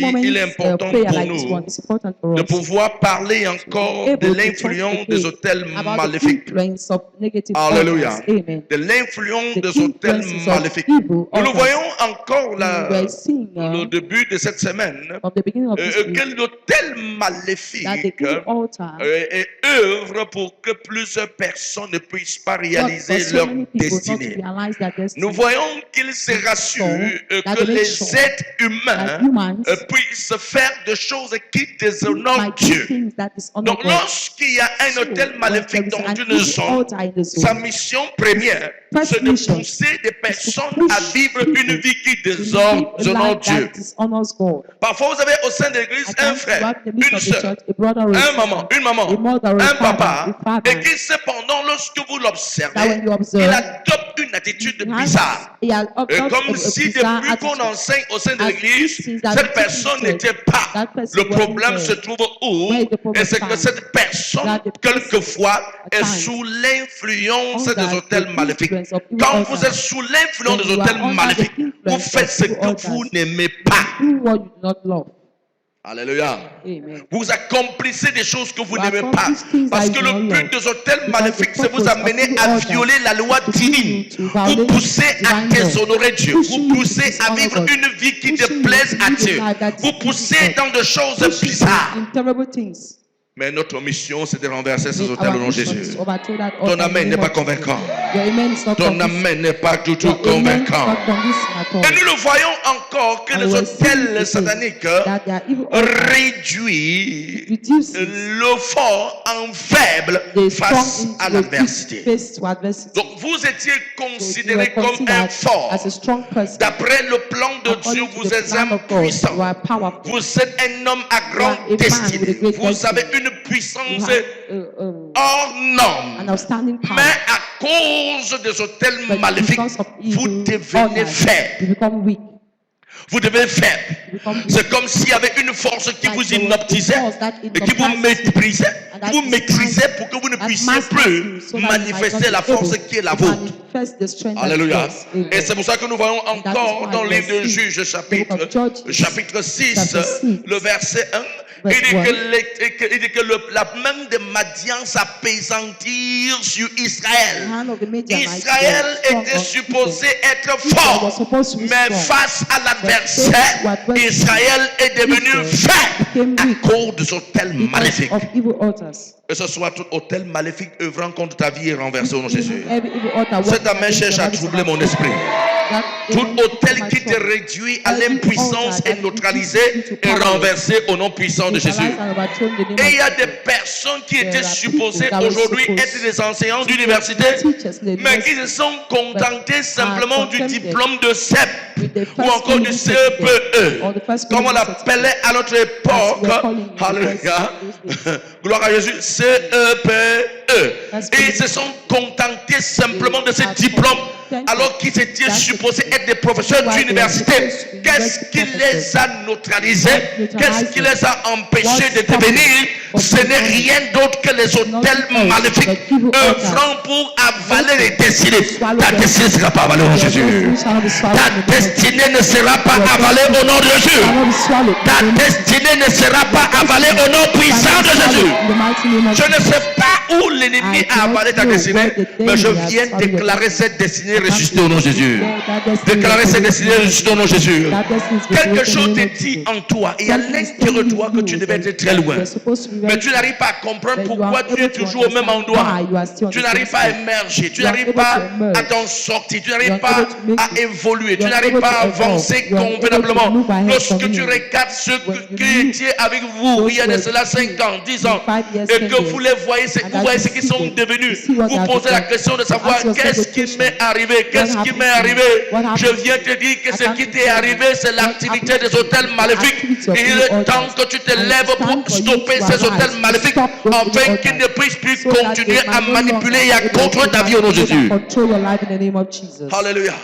aussi, il est important pour nous de pouvoir parler encore de l'influence des hôtels maléfiques. Alléluia. De l'influence des hôtels maléfiques. Nous le voyons encore là, au début de cette semaine, que l'hôtel maléfique œuvre pour que plusieurs personnes ne puissent pas réaliser leur destinée. Nous voyons qu'il se rassure que les êtres humains puissent faire des choses qui déshonorent Dieu. Donc lorsqu'il y a un hôtel maléfique dans une zone, sa mission première, c'est de pousser des personnes à vivre une vie qui déshonore Dieu. Parfois vous avez au sein de l'église un frère, une soeur, une maman, un papa, et qui cependant lorsque vous l'observez, il adopte une attitude bizarre. Comme si depuis qu'on enseigne au sein de l'église, cette personne n'était pas. Le problème se trouve où? Et c'est que cette personne, quelquefois, est sous l'influence des hôtels maléfiques. Quand vous êtes sous l'influence des hôtels maléfiques, vous faites ce que vous n'aimez pas. Alléluia. Vous accomplissez des choses que vous n'aimez pas. Parce que le but des hôtels maléfiques, c'est vous amener à violer la loi divine. Vous poussez à déshonorer Dieu. Vous poussez à vivre une vie qui déplaise à Dieu. Vous poussez dans des choses bizarres. Mais notre mission, c'est de renverser ces hôtels au nom de Jésus. Ton amen n'est pas convaincant. Ton amen n'est pas du tout convaincant. Et nous le voyons encore que les hôtels sataniques réduisent le fort en faible face à l'adversité. Donc vous étiez considéré comme un fort. D'après le plan de Dieu, vous êtes un puissant. Vous êtes un homme à grande destinée. Vous avez une puissance hors norme. Mais à cause des hôtels maléfiques, vous devenez faible. Vous devenez faible. C'est comme s'il y avait une force qui vous inoptisait et qui vous méprisait. Vous maîtrisez pour que vous ne puissiez plus manifester la force qui est la vôtre. Alléluia. Et c'est pour ça que nous voyons encore dans le livre de Juges, chapitre 6, le verset 1. Il dit que la main de Madian s'apaisantir sur Israël. Israël était supposé être fort, mais face à l'adversaire, Israël est devenu faible à cause des hôtels maléfiques. Que ce soit tout hôtel maléfique œuvrant contre ta vie est renversé au nom de Jésus. Cette main cherche à troubler mon esprit. Tout hôtel qui te réduit à l'impuissance est neutralisé et renversé au nom puissant de Jésus. Et il y a des personnes qui étaient supposées aujourd'hui être des enseignants d'université, mais qui se sont contentés simplement du diplôme de CEP ou encore du CEPE, comme on l'appelait à notre époque. Alléluia. Gloire à Jésus. CEPE. Et ils se sont contentés simplement de ce diplôme alors qu'ils étaient supposés être des professeurs d'université. Qu'est-ce qui les a neutralisés? Qu'est-ce qui les a empêchés de devenir? Ce n'est rien d'autre que les hôtels maléfiques œuvrant pour avaler les destinées. Ta destinée ne sera pas avalée au nom de Jésus. Ta destinée ne sera pas avalée au nom de Jésus. Ta destinée ne sera pas avalée au nom puissant de Jésus. Je ne sais pas où l'ennemi a avalé ta destinée, mais je viens déclarer cette destinée ressuscitée au nom de Jésus. Déclarer cette destinée ressuscitée au nom de Jésus. Quelque chose te dit en toi et à l'intérieur de toi que tu devais être très loin. Mais tu n'arrives pas à comprendre pourquoi tu es toujours au même endroit. Tu n'arrives pas à émerger. Tu n'arrives pas à t'en sortir. Tu n'arrives pas à évoluer. Tu n'arrives pas à avancer convenablement. Lorsque tu regardes ceux qui étaient avec vous il y a de cela 5 ans, 10 ans, et que vous les voyez, vous voyez ce qu'ils sont devenus. Vous posez la question de savoir qu'est-ce qui m'est arrivé. Qu'est-ce qui m'est arrivé? Je viens te dire que ce qui t'est arrivé, c'est l'activité des hôtels maléfiques. Et il est temps que tu te lèves pour stopper ces hôtels maléfiques afin qu'ils ne puissent plus continuer à manipuler et à contrôler ta vie au nom de Jésus. Alléluia.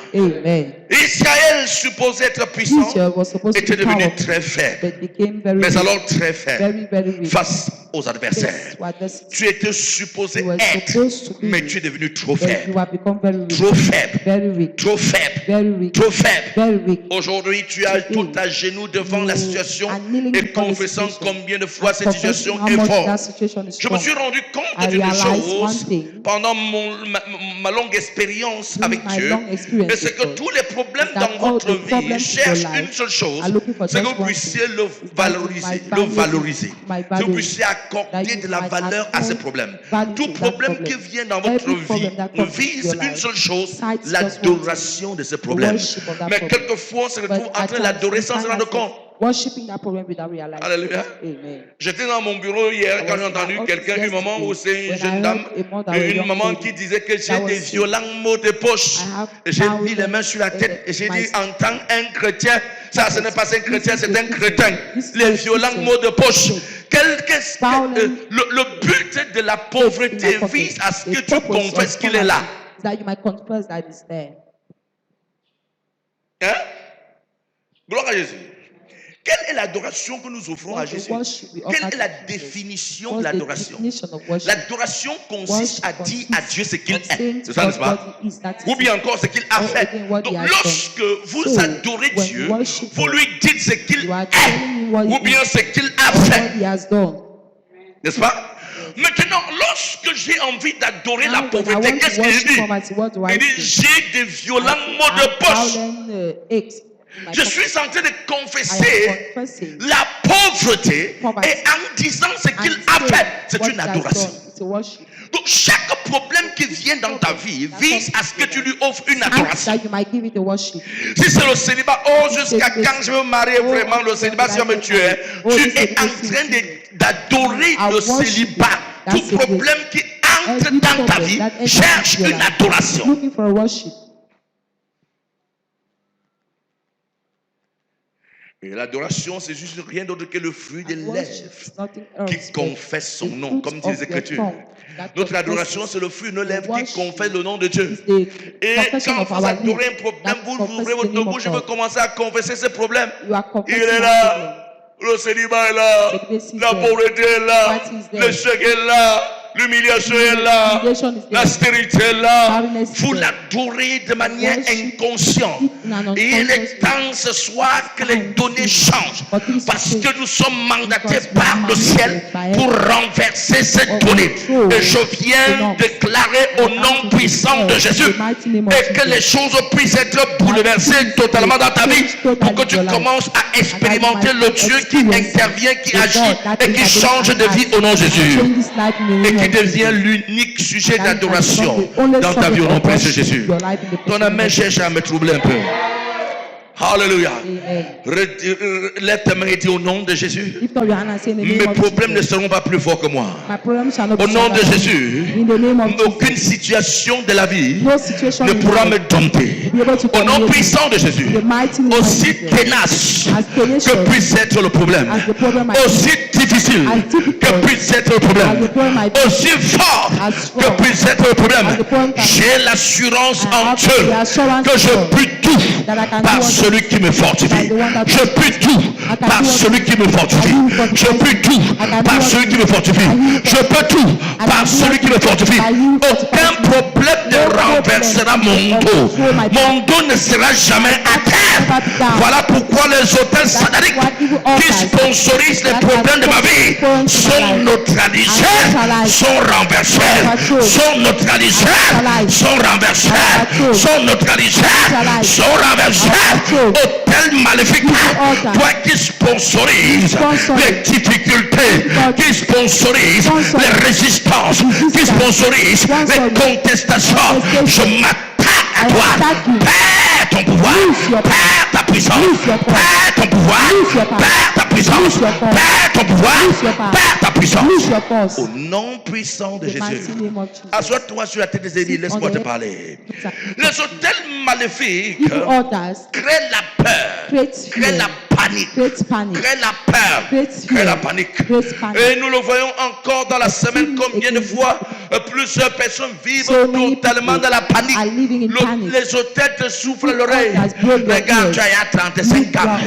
Israël supposé être puissant était devenu très faible, mais alors très faible face aux adversaires. Tu étais supposé être, mais tu es devenu trop faible. Trop faible. Trop faible. Trop faible. Aujourd'hui, tu as tout à genoux devant la situation et confessant combien de fois cette situation est forte. Je me suis rendu compte d'une chose pendant ma longue expérience avec Dieu, et c'est que tous les problèmes dans votre vie cherchent une seule chose, c'est que vous puissiez le valoriser, que vous puissiez accorder de la valeur à ces problèmes. Tout problème qui vient dans votre vie vise une seule chose, l'adoration de ces problèmes. Mais quelquefois, on se retrouve en train d'adorer sans se rendre compte. Worshiping that problem without realizing. Alléluia. J'étais dans mon bureau hier quand j'ai entendu quelqu'un, une maman ou c'est une jeune dame, une maman qui disait que j'ai des violents maux de poche. J'ai mis les mains sur la tête et j'ai dit en tant qu'un chrétien, ça ce n'est pas un chrétien, c'est un crétin. Les violents maux de poche. Le but de la pauvreté vise à ce que tu confesses qu'il est là. Hein? Gloire à Jésus. Quelle est l'adoration que nous offrons à Jésus? Quelle est la définition de l'adoration? L'adoration consiste à dire à Dieu ce qu'il est. C'est ça, n'est-ce pas? Ou bien encore ce qu'il a fait. Donc, lorsque vous adorez Dieu, vous lui dites ce qu'il est. Ou bien ce qu'il a fait. N'est-ce pas? Maintenant, lorsque j'ai envie d'adorer la pauvreté, qu'est-ce qu'il dit? Il dit, j'ai des violents maux de poche. Je suis en train de confesser la pauvreté et en disant ce qu'il a fait, c'est une adoration. Donc chaque problème qui vient dans ta vie vise à ce que tu lui offres une adoration. Si c'est le célibat, jusqu'à quand je veux marier vraiment, le célibat si on me tuer, tu es en train d'adorer le célibat. Tout problème qui entre dans ta vie cherche une adoration. Et l'adoration, c'est juste rien d'autre que le fruit des lèvres qui confesse son nom, comme dit les Écritures. Notre adoration, c'est le fruit de nos lèvres qui confesse le nom de Dieu. Et quand vous adorez un problème, vous ouvrez votre bouche et vous commencez à confesser ce problème. Il est là, le célibat est là, la pauvreté est là, l'échec est là. L'humiliation est là, la stérilité est là. Vous l'adorez de manière inconsciente. Et il est temps ce soir que les données changent. Parce que nous sommes mandatés par le ciel pour renverser ces données. Et je viens déclarer au nom puissant de Jésus et que les choses puissent être bouleversées totalement dans ta vie pour que tu commences à expérimenter le Dieu qui intervient, qui agit et qui change de vie au nom de Jésus. Et qui devient l'unique sujet d'adoration dans ta vie au nom précieux de Jésus. Ton main cherche à me troubler un peu. Alléluia. Lève ta main et dis au nom de Jésus. Mes problèmes ne seront pas plus forts que moi. Au nom de Jésus, aucune situation de la vie ne pourra me dompter. Au nom puissant de Jésus, aussi ténace que puisse être le problème, aussi difficile que puisse être le problème, aussi fort que puisse être le problème, j'ai l'assurance en Dieu que je puis tout par celui qui me fortifie. Je puis tout par celui qui me fortifie. Je puis tout par celui qui me fortifie. Je peux tout par celui qui me fortifie. Aucun problème ne renversera mon dos. Mon dos ne sera jamais à terre. Voilà pourquoi les hôtels sataniques qui sponsorisent les problèmes de ma vie sont neutralisés, sont renversés, sont neutralisés, sont renversés, sont neutralisés, sont renversés. Hôtel maléfique, toi qui sponsorise les difficultés, qui sponsorise les résistances, qui sponsorise les contestations, je m'attaque à toi. Perds ton pouvoir, perds ta puissance, perds ton pouvoir, perds ta puissance, perds ton pouvoir, perds ta puissance. Au nom puissant de Jésus. Assois-toi sur la tête des ennemis, laisse-moi te parler. Les hôtels maléfiques créent la peur, créent la panique, crée la peur, crée la panique. Et nous le voyons encore dans la semaine, combien de fois plusieurs personnes vivent totalement dans la panique. Les hôtels te soufflent à l'oreille. Regarde, tu as 35 ans.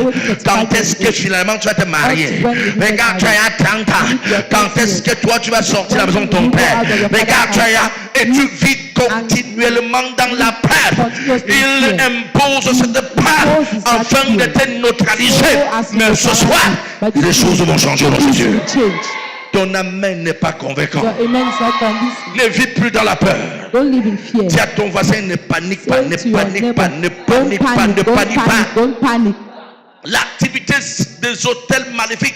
Quand est-ce que finalement tu vas te marier? Regarde, tu as 30 ans. Quand est-ce que toi tu vas sortir de la maison de ton père? Regarde, tu as... Et tu vis continuellement dans la peur. Il impose cette peur afin de te neutraliser. Mais ce soir, les choses vont changer dans Jésus. Ton amen n'est pas convaincant. Ne vis plus dans la peur. Dis à ton voisin, ne panique pas, ne panique pas, ne panique pas, ne panique pas. L'activité des hôtels maléfiques,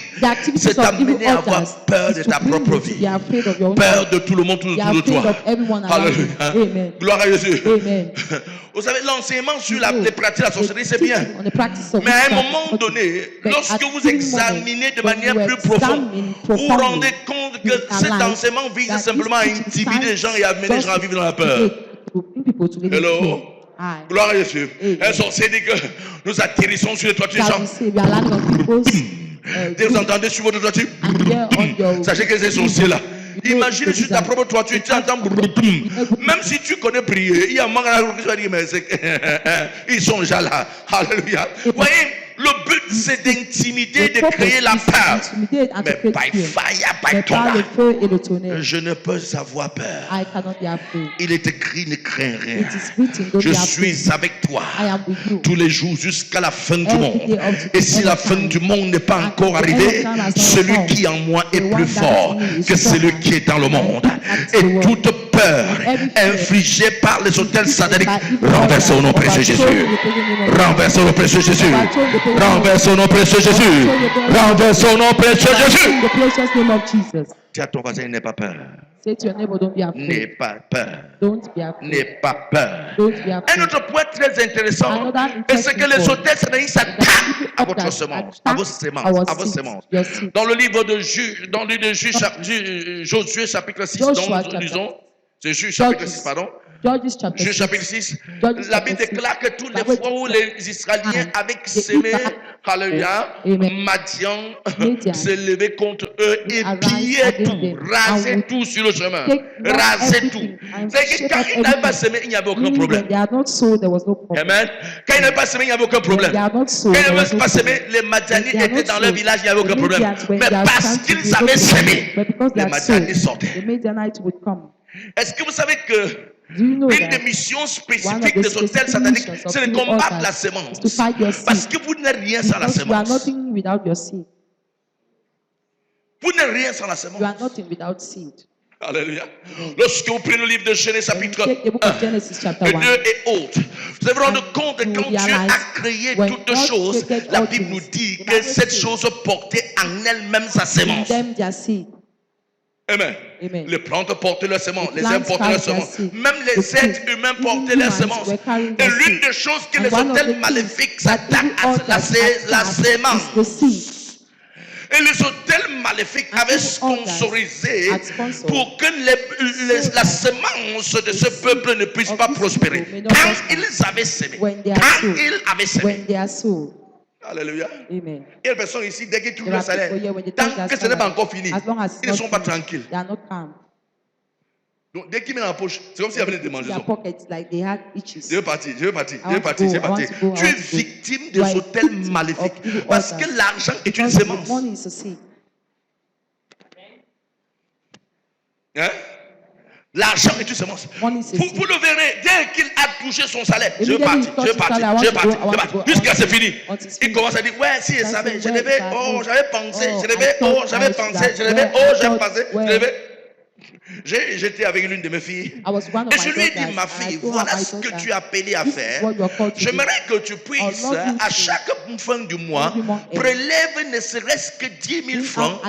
c'est t'amener à avoir peur de ta propre vie, peur de tout le monde autour de toi. Alléluia. Gloire à Jésus. Vous savez, l'enseignement sur les pratiques de la sorcellerie, c'est bien. Mais à un moment donné, lorsque vous examinez de manière plus profonde, vous vous rendez compte que cet enseignement vise simplement à intimider les gens et à amener les gens à vivre dans la peur. Hello. Gloire à Jésus. Un sorcier dit que nous atterrissons sur les toitures des gens. Vous entendez sur votre toiture? Sachez que ces sorciers là. Imagine sur ta propre toiture, tu entends. Même si tu connais prier, il y a un moment où tu vas dire, mais ils sont déjà là. Alléluia. Vous voyez, le but c'est d'intimider, de créer la peur. Mais by fire, by thunder, je ne peux avoir peur. Il est écrit, ne crains rien. Je suis avec toi tous les jours jusqu'à la fin du monde. Et si la fin du monde n'est pas encore arrivée, celui qui en moi est plus fort que celui qui est dans le monde. Et toute peur infligée par les hôtels sataniques, renversez au nom précieux Jésus. Renversez au nom précieux Jésus. Renversez au nom précieux Jésus. Renversez au nom précieux Jésus. Dis à ton voisin, n'aie pas peur. N'aie pas peur. N'aie pas peur. Un autre point très intéressant, c'est que les hôtels sataniques s'attaquent à votre semence, à vos semences, à vos semences. Dans le livre de Josué chapitre 6, dont nous lisons, c'est Juge chapitre 6, pardon. Juge chapitre 6, la Bible déclare que tous les fois où les Israéliens avaient sémé, alléluia, Madian s'est levé contre eux et pillait tout, rasait tout sur le chemin, rasait tout. C'est que quand ils n'avaient pas sémé, il n'y avait aucun problème. Amen. Quand ils n'avaient pas sémé, il n'y avait aucun problème. Quand ils n'avaient pas sémé, les Madianites étaient dans leur village, il n'y avait aucun problème. Mais parce qu'ils avaient sémé, les Madianites sortaient. Est-ce que vous savez que une des missions spécifiques des hôtels sataniques, c'est de combattre la semence? Parce que vous n'êtes rien sans la semence. Vous n'êtes rien sans la semence. Alléluia. Lorsque vous prenez le livre de Genèse chapitre 1 et 2 et autres, vous allez vous rendre compte que quand Dieu a créé toutes choses, la Bible nous dit que cette chose portait en elle-même sa semence. Amen. Les plantes portaient leur semence, les hommes portaient leur semence, même les êtres humains portaient leur semence. Et l'une des choses que les hôtels maléfiques s'attaquent à la semence. Et les hôtels maléfiques avaient sponsorisé pour que la semence de ce peuple ne puisse pas prospérer. Quand ils avaient sémé, alléluia. Amen. Et les personnes ici, dès qu'ils trouvent le salaire, tant que ce n'est pas encore fini, ils ne sont pas tranquilles. Donc, dès qu'ils mettent en poche, c'est comme s'ils avaient des démangeaisons. Je veux partir. Tu es victime des hôtels maléfiques. Parce que l'argent est une semence. Hein? L'argent est une semence. Vous le verrez, dès qu'il a touché son salaire, je vais partir. Jusqu'à c'est fini. Il commence à dire, ouais, si je savais, j'avais pensé. J'étais avec l'une de mes filles et je lui ai dit, ma fille, voilà ce que tu es appelée à faire. J'aimerais que tu puisses, à chaque fin du mois, prélever ne serait-ce que 10 000 francs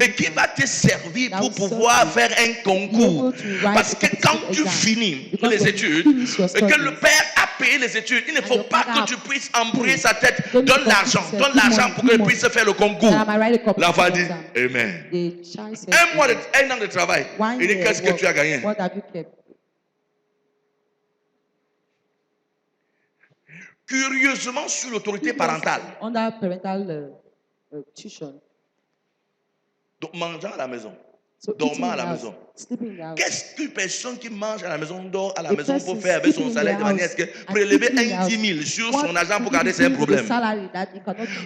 et qui va te servir pour pouvoir faire un concours. Parce que quand tu finis les études et que le père a payé les études, il ne faut pas que tu puisses embrouiller sa tête. Donne l'argent pour qu'il puisse faire le concours. L'enfant dit, Amen. Un an de travail. Il dit, qu'est-ce que tu as gagné? curieusement sous l'autorité parentale. Under parental tuition. Donc, mangeant à la maison. So Dormant à la maison. Qu'est-ce qu'une personne qui mange à la maison dort à la maison pour faire avec son salaire de manière à ce que prélever 10 000 sur son argent pour garder, c'est un problème.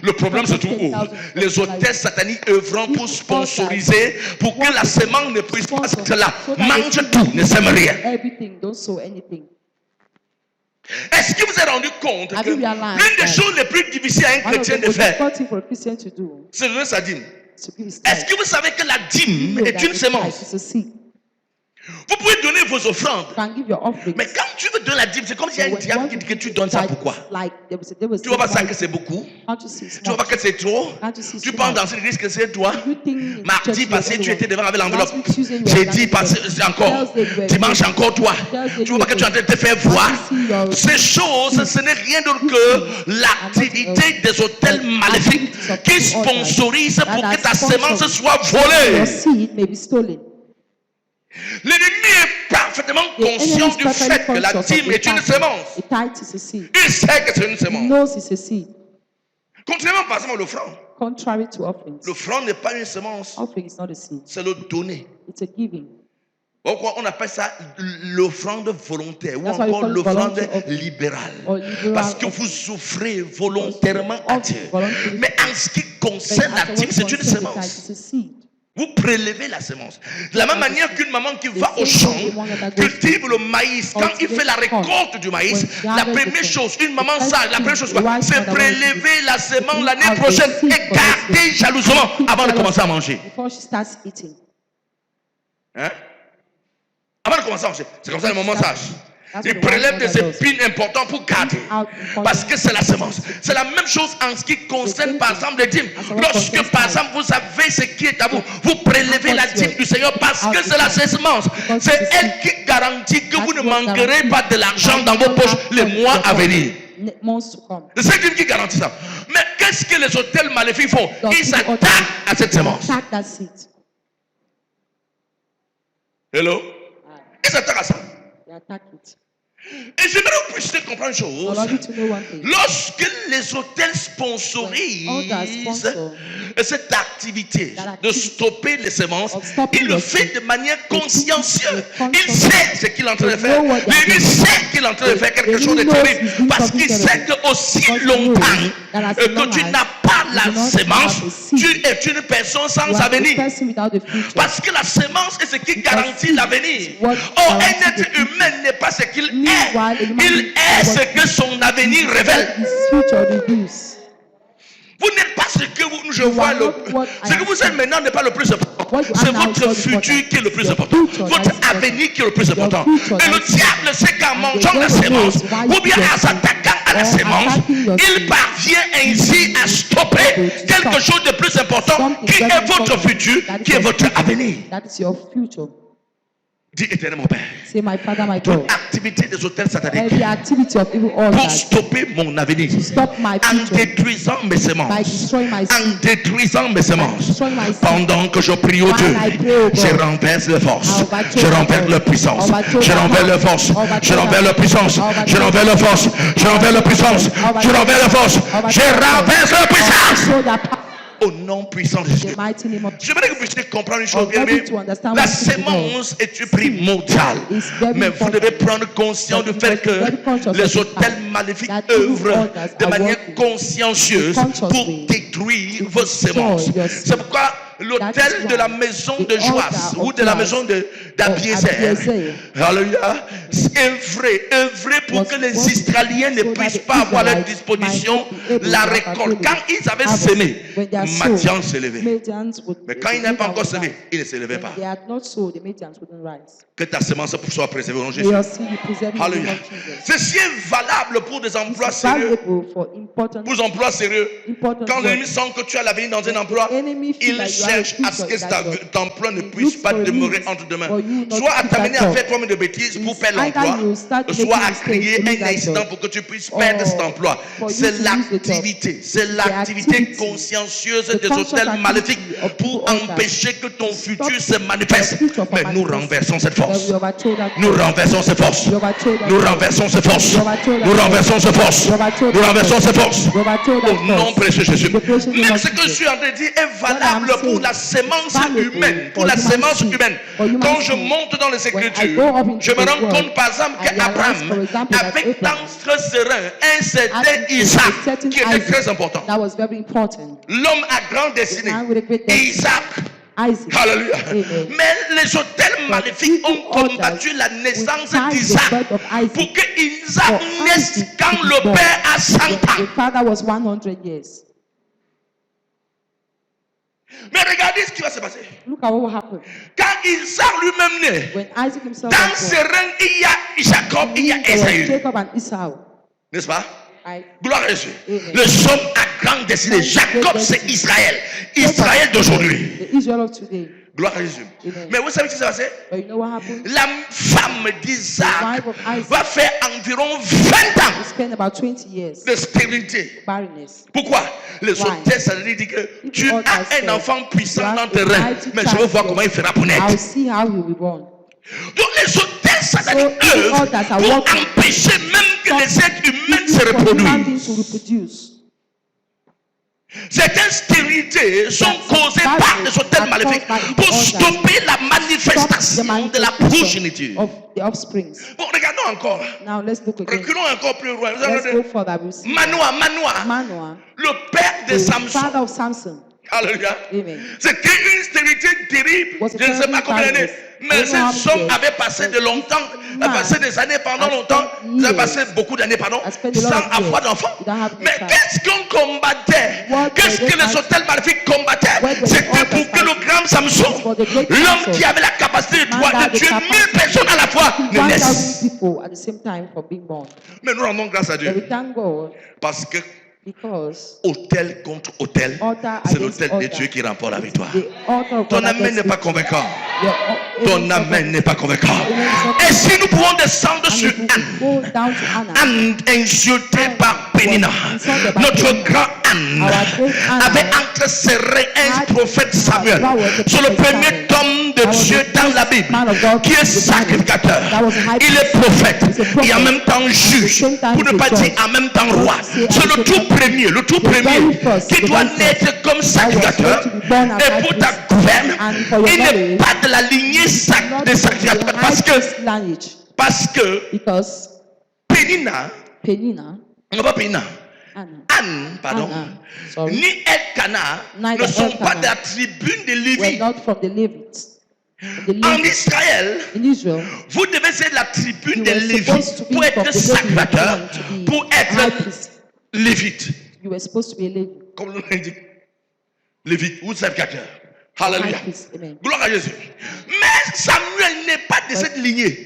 Le problème se trouve où? Les hôtels sataniques œuvrant pour sponsoriser, pour que la semence ne puisse pas être là. Mange tout, ne sème rien. Est-ce que vous avez rendu compte que l'une des choses les plus difficiles à un chrétien de faire, c'est de donner sa dîme? Est-ce que vous savez que la dîme est une semence? Vous pouvez donner vos offrandes. Mais quand tu veux donner la dîme, c'est comme s'il y a un diable qui dit que tu donnes ça pourquoi? Tu vois pas ça que c'est beaucoup? Tu vois pas que c'est trop? Tu penses dans l'église que c'est toi? Mardi passé, tu étais devant avec l'enveloppe. Jeudi passé, encore. Dimanche, encore toi. Tu vois pas que tu es en train de te faire voir? Ces choses, ce n'est rien d'autre que l'activité des hôtels maléfiques qui sponsorisent pour que ta semence soit volée. L'ennemi est parfaitement conscient du fait que la dîme est une semence. Il sait que c'est une semence. Contrairement par exemple à l'offrande. L'offrande n'est pas une semence. C'est le donner. Pourquoi on appelle ça l'offrande volontaire ou encore l'offrande libérale? Parce que vous souffrez volontairement à Dieu. Mais en ce qui concerne la dîme, c'est une semence. Vous prélevez la semence. De la même manière qu'une maman qui va au champ, cultive le maïs, quand il fait la récolte du maïs, la première chose, une maman sage, la première chose, c'est prélever la semence l'année prochaine et garder jalousement avant de commencer à manger. Hein? Avant de commencer à manger. C'est comme ça le maman sage. Il prélève des épines importantes pour garder. Parce que c'est la semence. C'est la même chose en ce qui concerne par exemple les dîmes. Lorsque par exemple vous savez ce qui est à vous, vous prélevez la dîme du Seigneur parce que c'est la semence. C'est elle qui garantit que vous ne manquerez pas de l'argent dans vos poches les mois à venir. C'est cette dîme qui garantit ça. Mais qu'est-ce que les hôtels maléfiques font? Ils s'attaquent à cette semence. Hello? Ils s'attaquent à ça. Et j'aimerais que vous puissiez comprendre une chose. Lorsque les hôtels sponsorisent cette activité de stopper les semences, il le fait de manière consciencieuse. Il sait ce qu'il est en train de faire. Il sait qu'il est en train de faire quelque chose de terrible. Parce qu'il sait que aussi longtemps que tu n'as pas la semence, tu es une personne sans avenir. Parce que la semence est ce qui garantit l'avenir. Or, un être humain n'est pas ce qu'il est. Il est ce que son avenir révèle. Vous n'êtes pas ce que je vois. Ce que vous êtes maintenant n'est pas le plus important. C'est votre futur qui est le plus important. Votre avenir qui est le plus important. Et le diable sait qu'en mangeant la sémence, ou bien en s'attaquant à la sémence, il parvient ainsi à stopper quelque chose de plus important qui est votre futur, qui est votre avenir. Dis éternel mon Père. Toute activité des hôtels sataniques pour stopper mon avenir en détruisant mes semences. En détruisant mes semences. Pendant que je prie au Dieu, je renverse les forces. Je renverse la puissance. Je renverse les forces. Je renverse la puissance. Je renverse la force. Je renverse la puissance. Je renverse la force. Je renverse la puissance. Au nom puissant de Jésus. J'aimerais que vous puissiez comprendre une chose bien aimée. La sémence est primordiale. Mais vous devez prendre conscience du fait que les hôtels maléfiques œuvrent de manière consciencieuse pour détruire vos sémences. C'est pourquoi l'hôtel de la maison de Joas ou de la maison d'Abiezer, alléluia, œuvrer pour que les Israéliens ne puissent pas avoir à leur disposition la récolte. Quand ils avaient semé, Madian s'est levé. Mais quand il n'a pas encore semé, il ne s'est levé pas. Que ta semence soit préservée au nom de Jésus. Alléluia. Ceci est valable pour des emplois sérieux. Pour des emplois sérieux. Quand l'ennemi sent que tu as l'avenir dans un emploi, il cherche à ce que cet emploi ne puisse pas demeurer entre deux mains. Soit à t'amener à faire toi-même de bêtises pour faire longtemps. emploi, soit à créer un incident pour que tu puisses perdre cet emploi. C'est l'activité. C'est l'activité consciencieuse des hôtels maléfiques pour empêcher que ton futur se manifeste. Mais nous renversons cette force. Nous renversons cette force. Nous renversons cette force. Nous renversons cette force. Nous renversons cette force. Au nom précieux Jésus. Même ce que je suis en train de dire est valable pour la sémence humaine. Pour la sémence humaine. Quand je monte dans les Écritures, je me rends compte par exemple qu'Abraham avait dans ce serein un certain Isaac qui était très important. L'homme à grande destinée. Isaac. Alléluia. Mais les hôtels maléfiques ont combattu la naissance d'Isaac pour que Isaac naisse quand le père a 100 ans. Mais regardez ce qui va se passer. Quand Isaac lui-même naît, dans ce règne, il y a Jacob, il y a Esaü. N'est-ce pas? Gloire à Jésus. Le somme à grande destinée. Jacob, c'est Israël. Israël d'aujourd'hui. Gloire à Jésus. Mais vous savez ce qui s'est passé? La femme d'Isaac va faire environ 20 ans de stérilité. Pourquoi? Les hôtels, ça dit que tu as un enfant puissant dans tes reins, mais je veux voir comment il fera pour naître. Donc les hôtels sataniques œuvrent pour empêcher même que les êtres humains se reproduisent. Certaines stérilités sont causées par les hôtels maléfiques pour stopper la manifestation de la progéniture. Bon, regardons encore. Reculons encore plus loin. Manoah, le père de Samson. Alléluia. C'était une stérilité terrible. Je ne sais pas combien d'années. Mais ces hommes avaient passé de longtemps, passé des années pendant longtemps, ils avaient passé beaucoup d'années, sans avoir d'enfants. Mais qu'est-ce qu'on combattait? Qu'est-ce que les hôtels maléfiques combattaient? C'était pour que le grand Samson, l'homme qui avait la capacité de tuer 1000 personnes à la fois, ne naisse. Mais nous rendons grâce à Dieu. Parce que hôtel contre hôtel, c'est l'hôtel de Dieu qui remporte la victoire. Ton amen n'est pas convaincant. Ton amen n'est pas convaincant. Et si nous pouvons descendre sur Anne, insulté par Pénina, notre grand Anne avait entre ses reins un prophète Samuel. C'est le premier homme de Dieu dans la Bible qui est sacrificateur. Il est prophète et en même temps juge, pour ne pas dire en même temps roi. C'est le tout premier qui doit naître comme sacrificateur. Et pour ta gouverne, il n'est pas de la lignée des sacrificateurs parce que Pénina, non pas Pénina, Anne, pardon, ni Elkana ne sont pas de la tribune des Lévites. En Israël, vous devez être de la tribune des Lévites pour être sacrificateur, pour être Lévite. Comme l'on dit, Lévite ou sacrificateur. Alléluia. Gloire à Jésus. Mais Samuel n'est pas de cette lignée.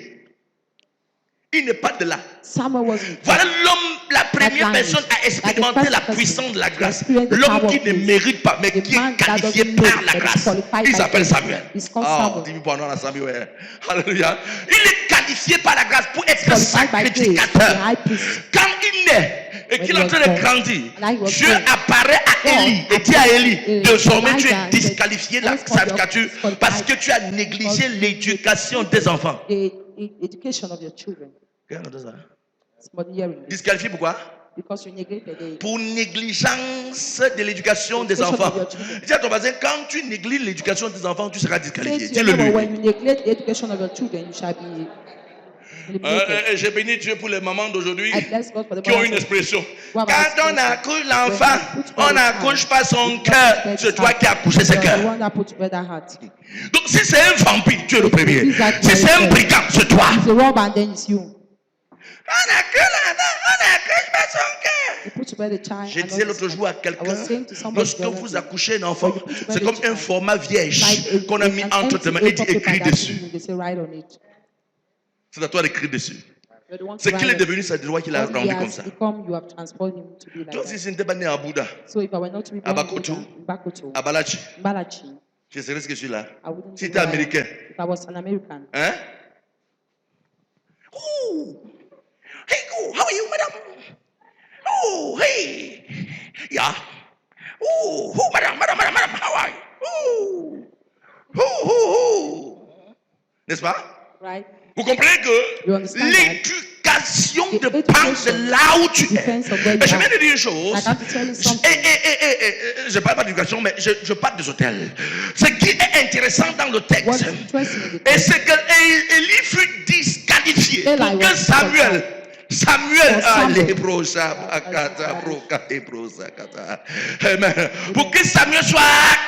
Il n'est pas de là. Voilà l'homme, la première personne à expérimenter la puissance de la grâce. L'homme qui ne mérite pas, mais qui est qualifié par la grâce. Il s'appelle Samuel. Samuel. Alléluia. Il est qualifié par la grâce pour être sacrificateur. Quand il naît et qu'il est en train de grandir, Dieu apparaît à Élie et dit à Élie, désormais tu es disqualifié de la sacrificature parce que tu as négligé l'éducation des enfants. Disqualifié pourquoi? Pour négligence de l'éducation des enfants. Dis à ton voisin, quand tu négliges l'éducation des enfants, tu seras disqualifié. Dis-le lui. J'ai béni Dieu pour les mamans d'aujourd'hui qui ont une expression. Quand on accouche l'enfant, on n'accouche pas son cœur. C'est toi qui as accouché ce cœur. Donc si c'est un vampire, tu es le premier. Si c'est un brigand, c'est toi. On n'accouche pas son cœur. Je disais l'autre jour à quelqu'un, lorsque vous accouchez un enfant, c'est comme un format vierge qu'on a mis entre tes mains et dit écrit dessus. C'est à toi d'écrire dessus. Ce qu'il est devenu, c'est le droit qu'il a rendu comme ça. Toi, si ce n'était pas né à Bouddha, à Bakoto, à Balachi, je serais ce que je suis là. Si tu es américain, hein? Oh, hey. Yeah. Oh, madame, how are you? N'est-ce pas? Right? Vous comprenez que l'éducation dépend de là où tu es. Mais je viens de dire une chose. Je ne parle pas d'éducation, mais je parle des hôtels. Ce qui est intéressant dans le texte, et c'est que Élie fut disqualifié pour que Samuel pour que Samuel soit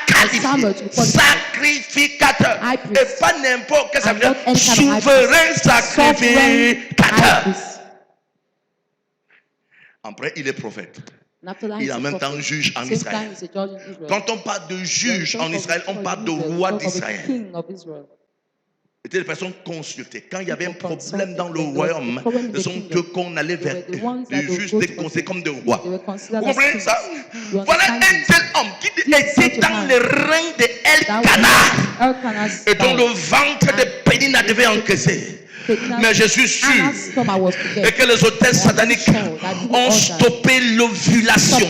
qualifié, sacrificateur, et pas n'importe quel Samuel, souverain sacrificateur. Après, il est prophète. Il est en même temps juge en Israël. Quand on parle de juge en Israël, on parle de roi d'Israël. C'était des personnes consultées. Quand il y avait un problème dans le royaume, ce sont eux qu'on allait vers eux. Les juges étaient considérés comme des rois. Vous comprenez ça? Voilà un tel homme qui était dans le règne de Elkanah et dont le ventre de Pénina devait encaisser. Mais je suis sûr et que les hôtels sataniques ont stoppé l'ovulation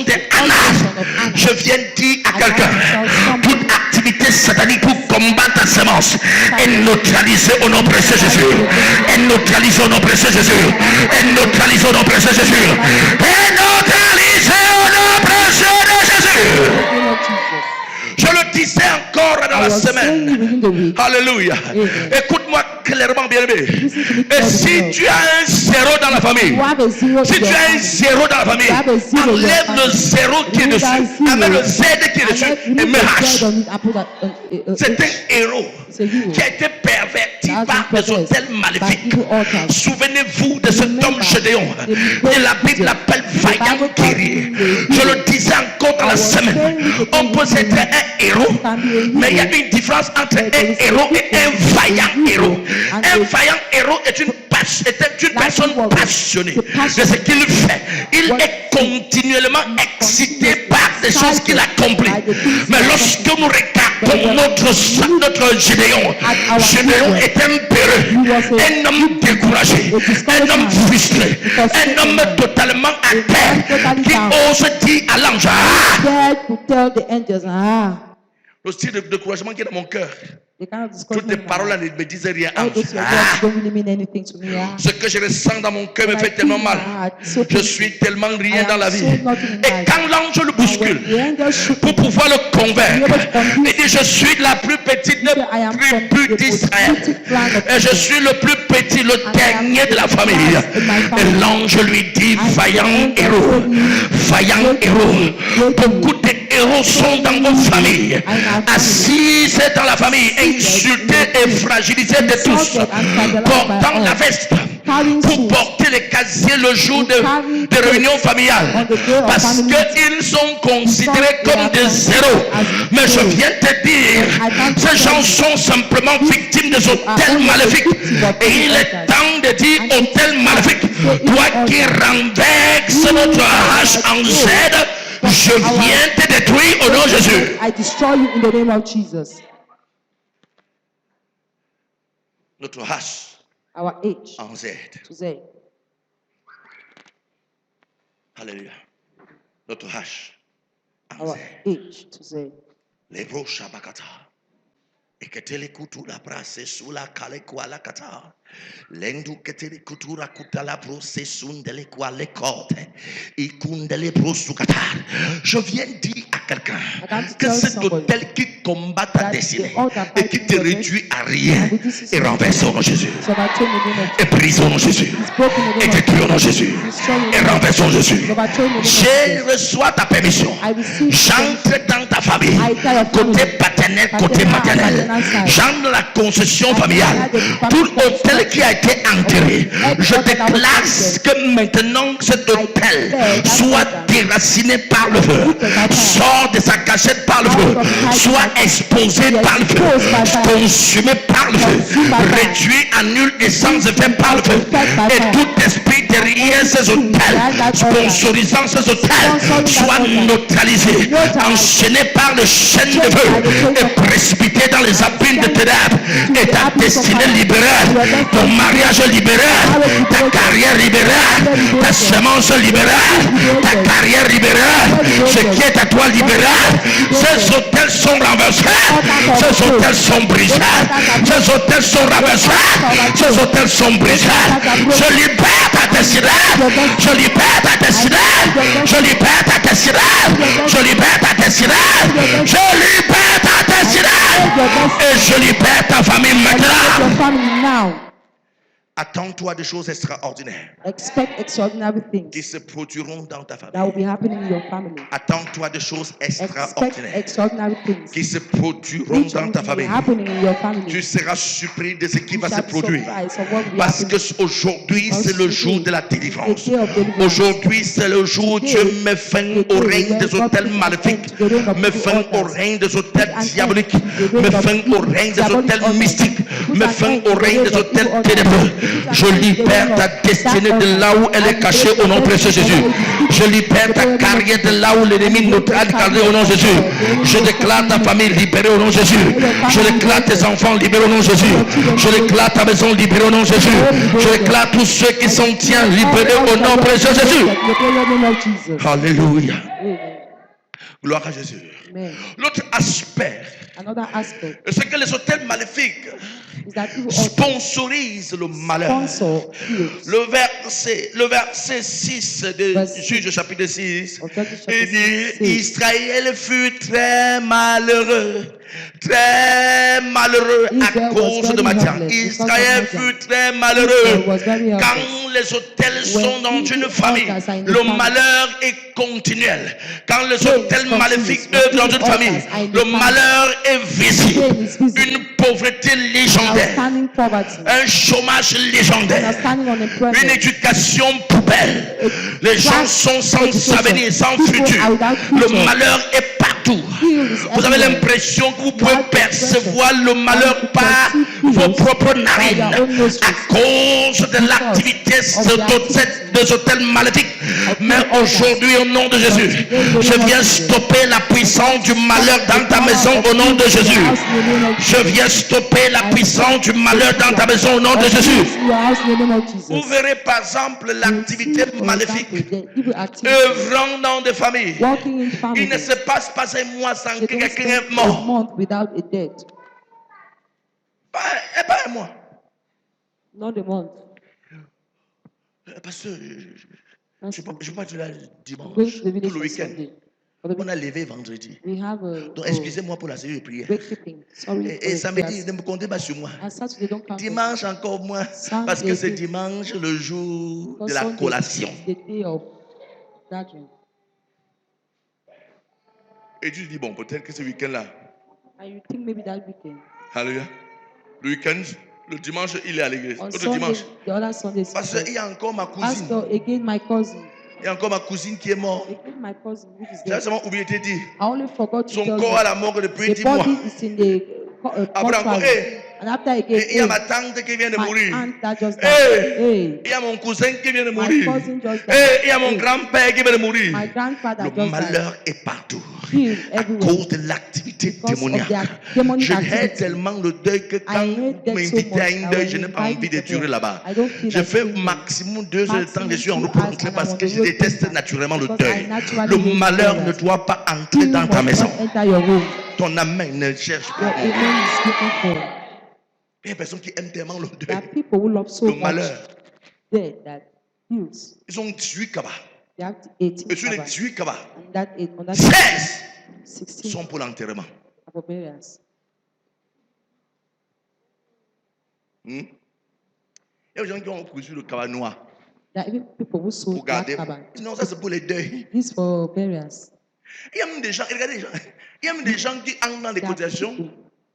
de Anna. Je viens dire à quelqu'un, toute activité satanique pour combattre ta semence est neutralisée au nom précieux Jésus. Est neutralisée au nom précieux Jésus. Est neutralisée au nom précieux Jésus. Est neutralisée au nom précieux de Jésus. Je le disais encore dans la semaine. Alléluia. Écoute-moi clairement, bien-aimé. Et si tu as un zéro dans la famille, si tu as un zéro dans la famille, enlève le zéro qui est dessus, amène le Z qui est dessus et mets H. C'est un héros qui a été perverti par des hôtels maléfiques. Souvenez-vous de cet homme Gédéon. Et la Bible l'appelle vaillant guerrier. Je le disais encore dans la semaine. On peut être un héros, mais il y a une différence entre un héros et un vaillant héros. Un vaillant héros est une personne passionnée de ce qu'il fait. Il est continuellement excité par des choses qu'il accomplit. Mais lorsque nous regardons notre Gédéon est un peureux, un homme découragé, un homme frustré, un homme totalement à terre qui ose dire à l'ange, le style de découragement qui est dans mon cœur. Toutes les paroles ne me disent rien. Ce que je ressens dans mon cœur me fait tellement mal. Je suis tellement rien dans la vie. Et quand l'ange le bouscule, pour pouvoir le convaincre, il dit, je suis la plus petite tribu d'Israël. Et je suis le plus petit, le dernier de la famille. Et l'ange lui dit, vaillant héros, vaillant héros. Beaucoup de héros sont dans vos familles, assis dans la famille, insultés et fragilisés de tous, portant la veste pour porter les casiers le jour de réunion familiale, parce qu'ils sont considérés comme des zéros. Mais je viens te dire, ces gens sont simplement victimes des hôtels maléfiques. Et il est temps de dire, hôtel maléfique, toi qui renverses notre hache en Z, je viens te détruire au nom de Jésus. I destroy you in the name of Jesus. Notre hache Our age en Z. to Z. Alléluia. Notre hache en Our Z. age to Z. Les broches à Bakata. Et que tele kutura brase sula kale kuala kata. Lendu que tele kutura kutala brose sundele kuale kote. Ikundele brosukata. Je viens dire à quelqu'un que cet hôtel qui combat ta destinée et qui te réduit à rien est renversé au nom de Jésus. Et brisé au nom de Jésus. Et détruit au nom de Jésus. Et renversé au nom de Jésus. Je reçois ta permission. J'entre dans ta famille. Côté paternel, côté maternel. J'entre dans la concession familiale. Tout hôtel qui a été enterré, je déclare que maintenant cet hôtel soit déraciné par le feu, sort de sa cachette par le feu, soit exposé par le feu, consumé par le feu, réduit à nul et sans effet par le feu. Et tout esprit derrière ces hôtels, sponsorisant ces hôtels, soient neutralisés, enchaînés par le chaîne de feu et précipités dans les abîmes de ténèbres. Et ta destinée libérée, ton mariage libéré, ta carrière libérée, ta semence libérée, ta carrière libérée, ce qui est à toi libéré. Ces hôtels sont renversés, ces hôtels sont brisés, ces hôtels sont renversés, ces hôtels sont brisés. Je libère ta destinée, je libère ta destinée, je libère ta destinée, je libère ta destinée, je libère ta destinée et je libère ta famille maintenant. Attends-toi des choses extraordinaires qui se produiront dans ta famille. Attends-toi des choses extraordinaires qui se produiront dans ta famille. Tu seras surpris de ce qui va se produire. Parce qu'aujourd'hui, c'est le jour de la délivrance. Aujourd'hui, c'est le jour où Dieu met fin au règne des hôtels maléfiques, met fin au règne des hôtels diaboliques, met fin au règne des hôtels mystiques, met fin au règne des hôtels ténébreux. Je libère ta destinée de là où elle est cachée au nom de Jésus. Je libère ta carrière de là où l'ennemi nous a gardé au nom de Jésus. Je déclare ta famille libérée au nom de Jésus. Je déclare tes enfants libérés au nom de Jésus. Je déclare ta maison libérée au nom de Jésus. Je déclare tous ceux qui sont tiens libérés au nom de Jésus. Alléluia. Gloire à Jésus. L'autre aspect, c'est que les hôtels maléfiques sponsorisent le malheur. Le verset 6 de Juge chapitre 6, il dit: Israël fut très malheureux à cause de Madian. Israël fut très malheureux. Quand les hôtels sont dans une famille, le malheur est continuel. Quand les hôtels maléfiques œuvrent dans une famille, le malheur est visible. Une pauvreté légendaire, un chômage légendaire, une éducation poubelle. Les gens sont sans avenir, sans futur. Le malheur est partout. Vous avez l'impression que vous pouvez percevoir le malheur par vos propres narines à cause de l'activité des hôtels maléfiques. Mais aujourd'hui, au nom de Jésus, je viens stopper la puissance du malheur dans ta maison au nom de Jésus. Je viens stopper la puissance du malheur dans ta maison au nom de Jésus. Vous verrez par exemple l'activité maléfique œuvrant dans des familles. Il ne se passe pas un mois sans que quelqu'un est mort. Pas un mois. Parce que je ne peux pas être là dimanche, tout le week-end. On a levé vendredi. Donc excusez-moi pour la série de prière. Et samedi, ne me comptez pas sur moi. Dimanche encore moins, parce que c'est dimanche le jour de la collation. Et tu dis, bon, peut-être que ce week-end-là. Alléluia. Le week-end, le dimanche, il est à l'église. L'autre dimanche. Parce qu'il y a encore ma cousine. Il y a encore ma cousine qui est morte. J'ai seulement oublié de te dire. Son corps à la mort depuis 10 mois. Après encore, et il y a ma tante qui vient de mourir. Il y a mon cousin qui vient de mourir. Il y a mon grand-père qui vient de mourir. Le malheur est partout à cause de l'activité démoniaque. Je hais tellement le deuil que quand vous m'invitez à un deuil, je n'ai pas envie de durer là-bas. Je fais maximum 2 heures de temps, je suis en repos parce que je déteste naturellement le deuil. Le malheur ne doit pas entrer dans ta maison. Ton amen ne cherche pas. Il y a des personnes qui aiment tellement le deuil, le malheur. Ils ont 18 cabas. Et sur les 18 cabas, 16 sont pour l'enterrement. Il y a des gens qui ont cousu le cabas noir pour garder. Non, ça c'est pour les deuils. Il y a même des gens, regardez les gens. Il y a même des gens qui entrent dans les cotisations.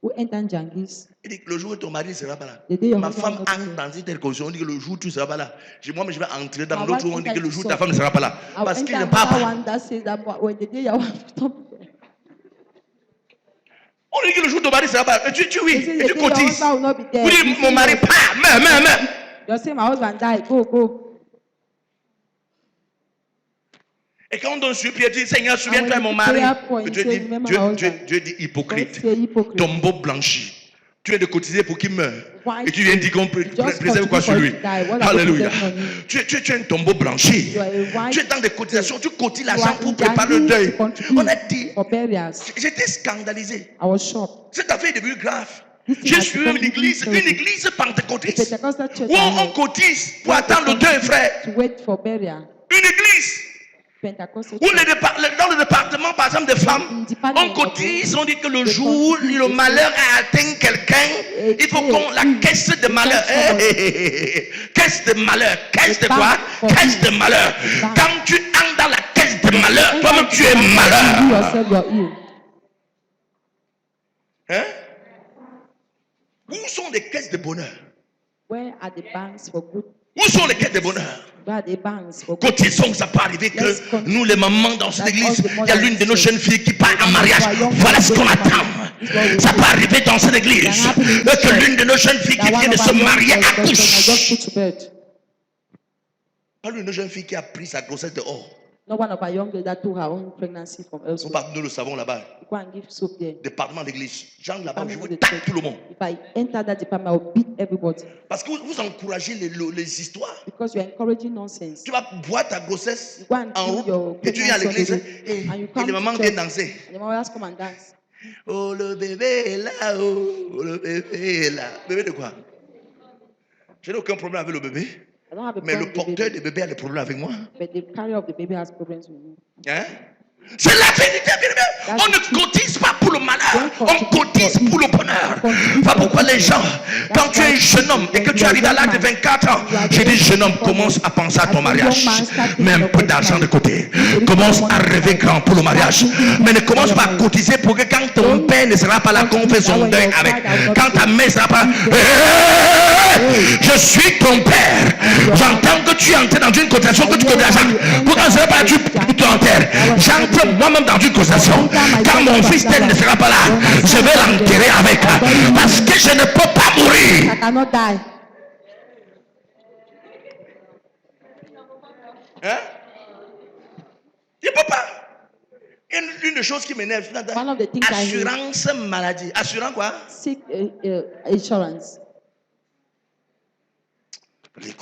Il dit que le jour où ton mari ne sera pas là. Ma femme entre dans une telle condition. On dit que le jour où tu ne seras pas là. Moi, mais je vais entrer dans l'autre où on dit que le jour où ta femme ne sera pas là. Parce qu'il ne part pas. On dit que le jour où ton mari ne sera pas là. Et tu oui. Et tu cotises. Vous dites mon mari part. Meurs. Et quand on donne sur pied, dit Seigneur, souviens-toi de mon mari. Dieu dit hypocrite. Tombeau blanchi. Tu es de cotiser pour qu'il meure. Et tu viens dire qu'on préserve quoi sur lui. Alléluia. Tu es un tombeau blanchi. Tu es dans des cotisations. Tu cotises l'argent pour préparer le deuil. On a dit. J'étais scandalisé. Cette affaire est devenue grave. Je suis une église pentecôtiste. Où on cotise pour attendre le deuil, frère. Une église. Où dans le département, par exemple, des femmes, on cotise, on dit que le jour où le malheur a atteint quelqu'un, il faut qu'on la caisse de malheur. Caisse de malheur. Caisse de quoi? Caisse de malheur. Quand tu entres dans la caisse de malheur, toi-même tu es malheur. Hein? Où sont les caisses de bonheur? Where are the banks for good? Où sont les caisses de bonheur? Cotisons, ça peut arriver que nous, les mamans dans cette église, il y a l'une de nos jeunes filles qui part en mariage. Voilà ce qu'on attend. Ça peut arriver dans cette église que l'une de nos jeunes filles qui vient de se marier accouche. Pas l'une de nos jeunes filles qui a pris sa grossesse dehors. Not one of our young girls that took her own pregnancy from elsewhere. Nous le savons là-bas. Go and give soup there. Département d'église. J'entre là-bas, je vous tape tout le monde. If I enter that department, I will beat everybody. Parce que vous encouragez les histoires. Because you are encouraging nonsense. Tu vas boire ta grossesse en route et tu viens à l'église et les mamans viennent danser. And the mothers come and dance. Oh, le bébé est là, oh, le bébé est là. Bébé de quoi? Je n'ai aucun problème avec le bébé. Mais le porteur du bébé a des problèmes avec moi. But the carrier of the baby has problems with me. Hein? C'est la vérité, bien. On ne cotise pas pour le malheur, on cotise pour le bonheur. Voilà pourquoi les gens, quand tu es un jeune homme et que tu arrives à l'âge de 24 ans, je dis jeune homme, commence à penser à ton mariage. Mets un peu d'argent de côté. Commence à rêver grand pour le mariage. Mais ne commence pas à cotiser pour que quand ton père ne sera pas là, qu'on fait son deuil avec. Quand ta mère ne sera pas là, je suis ton père. J'entends que tu entres dans une cotisation, que tu cotises l'argent. Pour quand ne sera pas là, tu t'enterres. J'entre moi-même dans une cotisation. Quand mon fils tel ne sera pas là, je vais l'enterrer avec. Parce que je ne peux pas mourir. I cannot die. Hein? Il ne peut pas. Une des choses qui m'énerve, assurance maladie. Assurance quoi? Sick insurance. Les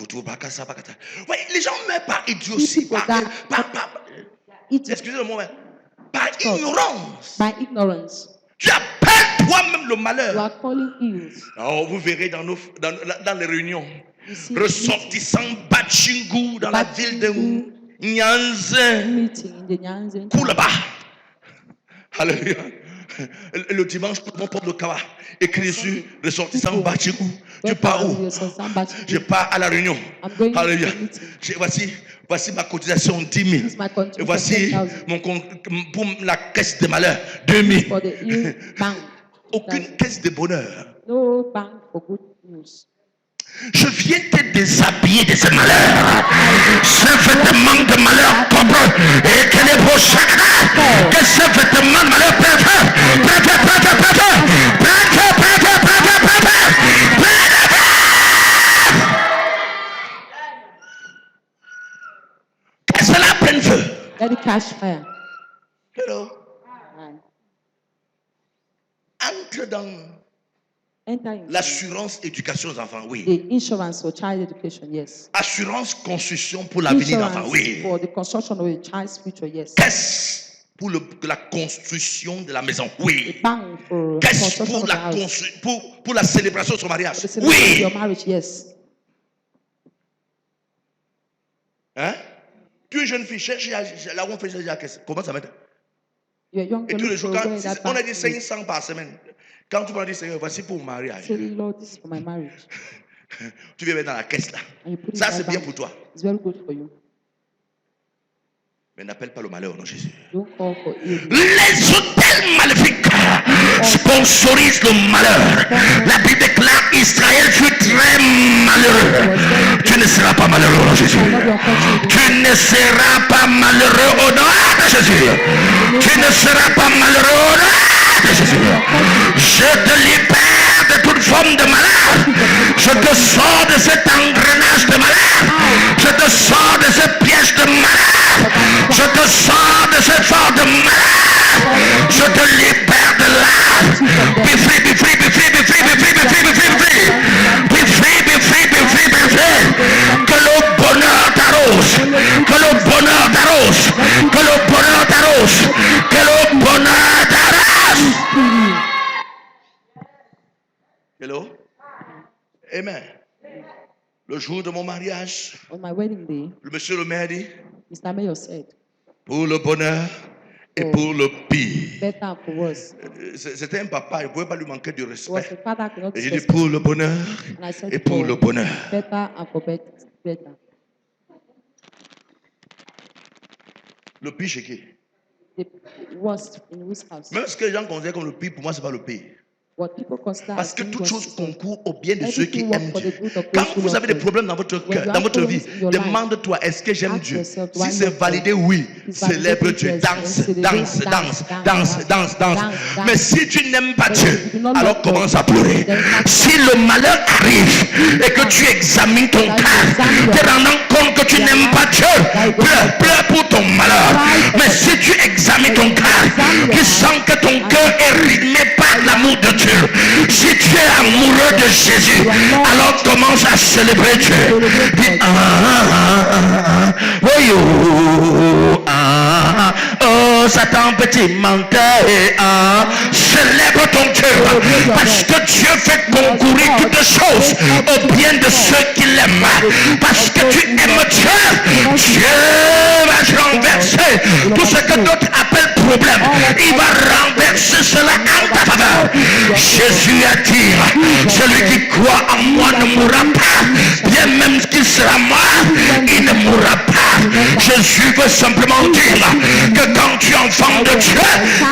gens meurent par idiotie, excusez-moi, par ignorance. By ignorance. Tu appelles toi-même le malheur. You are calling ills. Oh, vous verrez dans les réunions, ressortissant Bachingu dans la ville de Nyanze, Koulaba. Alléluia. Le dimanche, tout le monde porte le kawa. Écrit dessus, ressortissant Bachingu. Tu pars où? Je pars à la réunion. Alléluia. Voici ma cotisation 10 000. Et voici mon compte pour la caisse de malheur 2 000. Aucune caisse de bonheur. No bank for good news. Je viens te déshabiller de ce malheur. Ce vêtement de malheur comprend et que les prochains, que ce vêtement de malheur que cela prenne feu. Let it catch fire. Hello. Entre dans l'assurance éducation des enfants, oui. The insurance for child education, yes. Assurance construction pour l'avenir des enfants, oui. For the construction of a child's future, yes. Caisse pour la construction de la maison, oui. Caisse pour la célébration de son mariage, oui. Your marriage, yes. Hein? Tu es une jeune fille, cherche là où on fait la caisse. Comment ça va être? Et tous les jours, on a dit 500 par semaine. Quand tu vas dire, Seigneur, voici pour mon mariage. Lord, this is for my marriage. Tu viens mettre dans la caisse là. Ça, c'est bien pour toi. It's very good for you. Mais n'appelle pas le malheur, non, Jésus. Don't call for evil. Les hôtels maléfiques sponsorisent le malheur. La Bible déclare Israël fut très malheureux. Tu ne seras pas malheureux, non, Jésus. Tu ne seras pas malheureux au nom de Jésus. Tu ne seras pas malheureux au nom de Jésus. Je te libère de toute forme de malheur. Je te sors de cet engrenage de malheur. Je te sors de ce piège de malheur. Je te sors de cette forme de malade. Je te libère de là. Be free, be free, be free, be free, be free, be free, be free, be free. Be free, be free, be free, be free. Que le bonheur t'arrose. Que le bonheur t'arrose. Que le bonheur t'arrose. Que le bonheur t'arrose. Hello? Amen. Le jour de mon mariage, on my wedding day, le monsieur le maire dit, Mr. Mayor said, pour le bonheur et pour le pire. better and for worse. C'était un papa, il ne pouvait pas lui manquer de respect. Was the father could not Et j'ai dit pour le bonheur and I said, et pour le bonheur. better and for better. Le pire, c'est qui? The worst in whose house? Même ce que les gens considèrent comme le pire, pour moi, ce n'est pas le pire. What people consider Parce que as toute chose injustice. concourt au bien de ceux qui Everything works aiment for the Dieu. good of Quand those who vous love avez des God. problèmes dans votre When cœur, you dans have votre vie, problems in your life, demande-toi, est-ce que j'aime ask Dieu? yourself, do Si I c'est love validé, God? oui, If célèbre validated, Dieu, yes, danse, celebrate, danse, dance, danse, dance, danse, danse, danse. dance, dance. Mais si tu n'aimes pas But Dieu, if you do not alors love God, commence à pleurer. then start Si le malheur arrive et que tu examines ton cœur, te rendant compte que tu n'aimes pas Dieu, pleure, pleure pour ton malheur. Mais si tu examines ton cœur, tu sens que ton cœur est rythmé par l'amour de Dieu. Si tu es amoureux de Jésus, alors commence à célébrer Dieu. Dis oh Satan petit menteur, célèbre ton Dieu, parce que Dieu fait concourir toutes choses au bien de ceux qui l'aiment. Parce que tu aimes Dieu, Dieu va renverser tout ce que d'autres appellent problème. Il va renverser cela en ta faveur. Jésus a dit, celui qui croit en moi ne mourra pas, bien même qu'il sera mort, il ne mourra pas. Jésus veut simplement dire que quand tu es enfant de Dieu,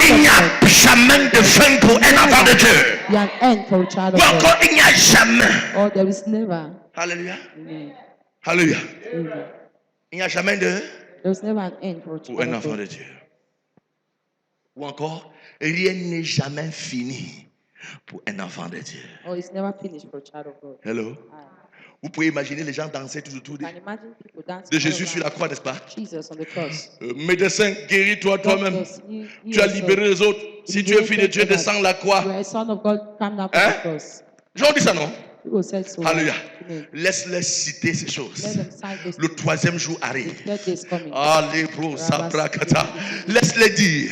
il n'y a jamais de fin pour un enfant de Dieu. You have an end for a child Ou of God. encore, il n'y a jamais. Or there is never. Alléluia. Amen. Alléluia. Amen. Il n'y a jamais de There is never an end for a pour child un of enfant God. de Dieu. Ou encore, rien n'est jamais fini pour un enfant de Dieu. Or it's never finished for a child of God. Hello. Vous pouvez imaginer les gens danser tout autour You can imagine people dancing de all Jésus sur la around croix, n'est-ce pas? Jesus on the cross. Médecin, guéris-toi toi-même. Doctors, you Tu as yourself, libéré les autres. Si tu es fils de Dieu, descends la you croix. are a son of God, come down from Hein? the cross. Jean dit ça, non? People said so. Alléluia. Amen. Laisse-les citer ces Let choses. them sign this. Le troisième jour arrive. The third day is coming. Alléluia, sabrakata. Laisse-les dire.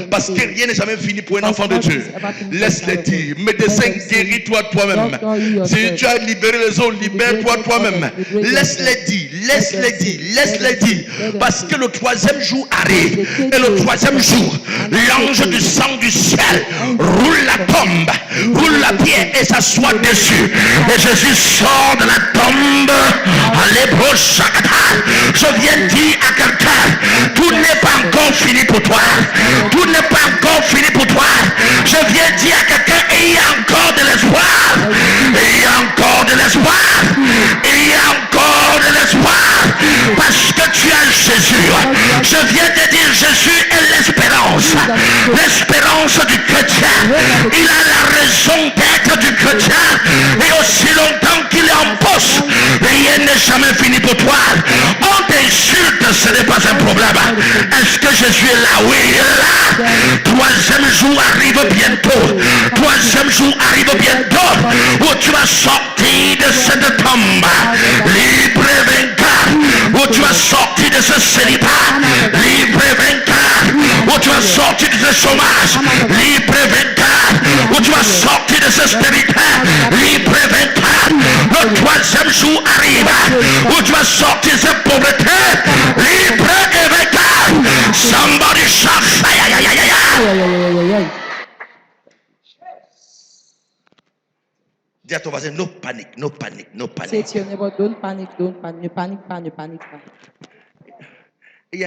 Parce que rien n'est jamais fini pour un enfant de Dieu. Laisse-les dire. Médecin, guéris-toi toi-même. Si tu as libéré les autres, libère-toi toi-même. Laisse-les dire. Laisse-les dire. Laisse-les dire. Parce que le troisième jour arrive. Et le troisième jour, l'ange du sang du ciel roule la tombe, roule la pierre et s'assoit dessus. Et Jésus sort de la tombe. Alléluia, shakata. Je viens dire à quelqu'un, tout n'est pas encore fini pour toi. Tout n'est pas encore fini pour toi. Je viens dire à quelqu'un, il y a encore de l'espoir. Il y a encore de l'espoir. Il y a encore de l'espoir. Parce que tu as Jésus. Je viens de dire, Jésus est l'espérance. L'espérance du chrétien. Il a la raison d'être du chrétien. Et aussi longtemps qu'il est en poste, rien n'est jamais fini pour toi. On t'insulte, ce n'est pas un problème. Est-ce que Jésus est là? Oui, il est là. Troisième jour arrive bientôt. Troisième jour arrive bientôt où tu vas sortir de cette tombe libre et vainqueur. Où tu vas sortir de ce célibat libre et vainqueur. Où tu vas sortir de ce chômage libre et vainqueur. Où tu vas sortir de ce stérilité libre et vainqueur. Le troisième jour arrive où tu vas sortir de cette pauvreté libre et vainqueur. Somebody shout fire. Dis à ton voisin, no panic, no panic, no Say panic. to your neighbor, don't panic, don't panic. Ne panique pas, ne panique pas. Il y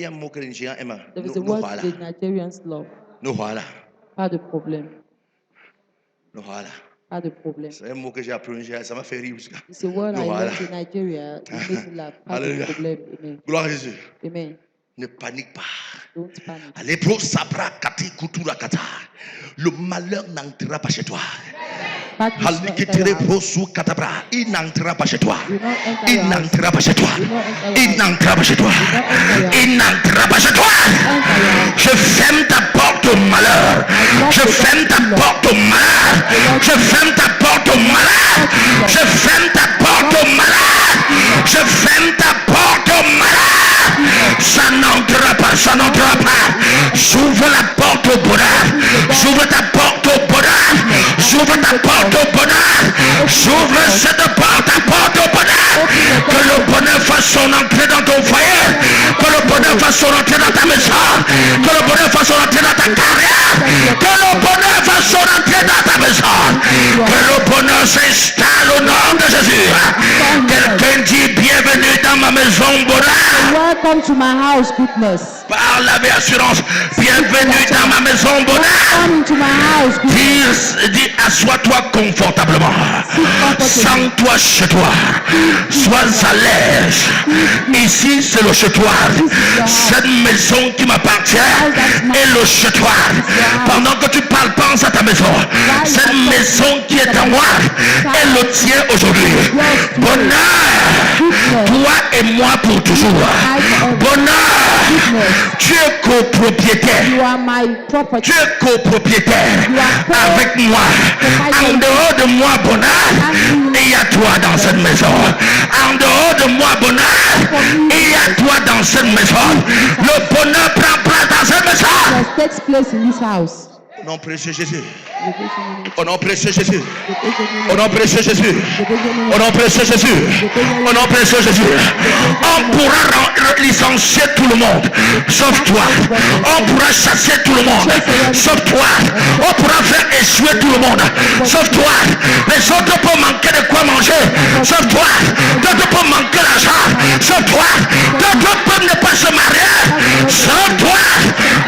a un mot que les Nigériens aiment. There is a Nous word voilà. the Nigerians love. Nous voilà. Pas de problème. Nous voilà. Pas de problème. C'est un mot que j'ai appris au Nigeria, ça m'a fait rire. It's a word Nous I voilà. learned in Nigeria. It makes me laugh. Pas de Alléluia. problème. Amen. Gloire à Jésus. Amen. Ne panique pas. Don't panic. Allez, pro sabra kati kutura kata. Le malheur n'entrera pas chez toi. Il n'entrera pas chez toi. Il n'entrera pas chez toi. Il n'entrera pas chez toi. Il n'entrera pas chez toi. Je ferme ta porte au malheur. Je ferme ta porte au malheur. Je ferme ta porte au malheur. Je ferme ta porte au malheur. Je ferme ta porte au malheur. Ça n'entrera pas, ça n'entrera pas. J'ouvre la porte au bonheur. J'ouvre ta porte au bonheur. J'ouvre ta porte au bonheur. J'ouvre cette porte, ta porte au bonheur. Que le bonheur fasse son entrée dans ton foyer. Que le bonheur fasse son entrée dans ta maison. Que le bonheur fasse son entrée dans ta carrière. Que le bonheur fasse son entrée dans ta maison. Que le bonheur s'installe au nom de Jésus. Quelqu'un dit bienvenue dans ma maison, bonheur. Welcome to my house, goodness. Parle avec assurance. Bienvenue dans ma maison, bonheur. Dis, assois-toi confortablement. Sens-toi chez toi. Sois à l'aise. Ici, c'est le chez toi. Cette maison qui m'appartient est le chez toi. Pendant que tu parles, pense à ta maison. Cette maison qui est à moi est le tien aujourd'hui. Bonheur, toi et moi pour toujours. Bonheur, tu es copropriétaire. Tu es copropriétaire avec moi. En dehors de moi, bonheur, il y a toi dans cette maison. En dehors de moi, bonheur, il y a toi dans cette maison. Le bonheur prend place dans cette maison. Au nom précieux Jésus. Au nom précieux Jésus. Au nom précieux Jésus. Au nom précieux Jésus. Au nom précieux Jésus. On pourra licencier tout le monde, sauf toi. On pourra chasser tout le monde, sauf toi. On pourra faire échouer tout le monde, sauf toi. Les autres peuvent manquer de quoi manger, sauf toi. D'autres peuvent manquer d'argent, sauf toi. D'autres peuvent ne pas se marier, sauf toi.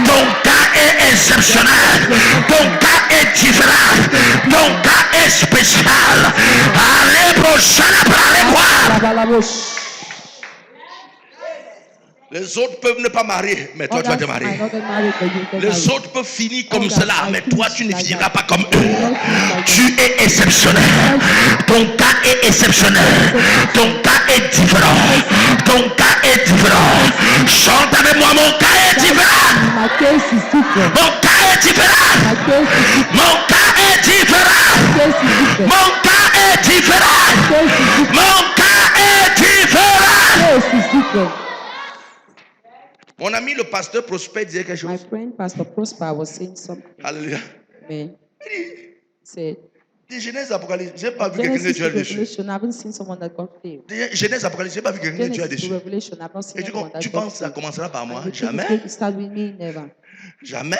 Ton cas est exceptionnel. Ton cas est différent. Ton cas est spécial. Allez, prochaine, allez voir. Les autres peuvent ne pas marier, mais toi tu vas te marier. Les autres peuvent finir comme cela, mais toi tu ne finiras pas comme eux. Tu es exceptionnel. Ton cas est exceptionnel. Ton cas est différent. Ton cas est différent. Chante avec moi, mon cas est différent. Mon cas est différent. Mon cas est différent. Mon cas est différent. Mon cas est différent. Mon ami le pasteur Prosper disait quelque chose. My friend Pastor Prosper was saying something. Alléluia. Amen. Said, Genèse Apocalypse, j'ai pas vu quelqu'un que tu as dessus. I haven't seen someone that got failed. Genèse Apocalypse, j'ai pas vu quelqu'un que tu as dessus. Revelation, I've not seen Et anyone that tu penses que ça commencera par moi? failed. Jamais. Start with me, never. Jamais.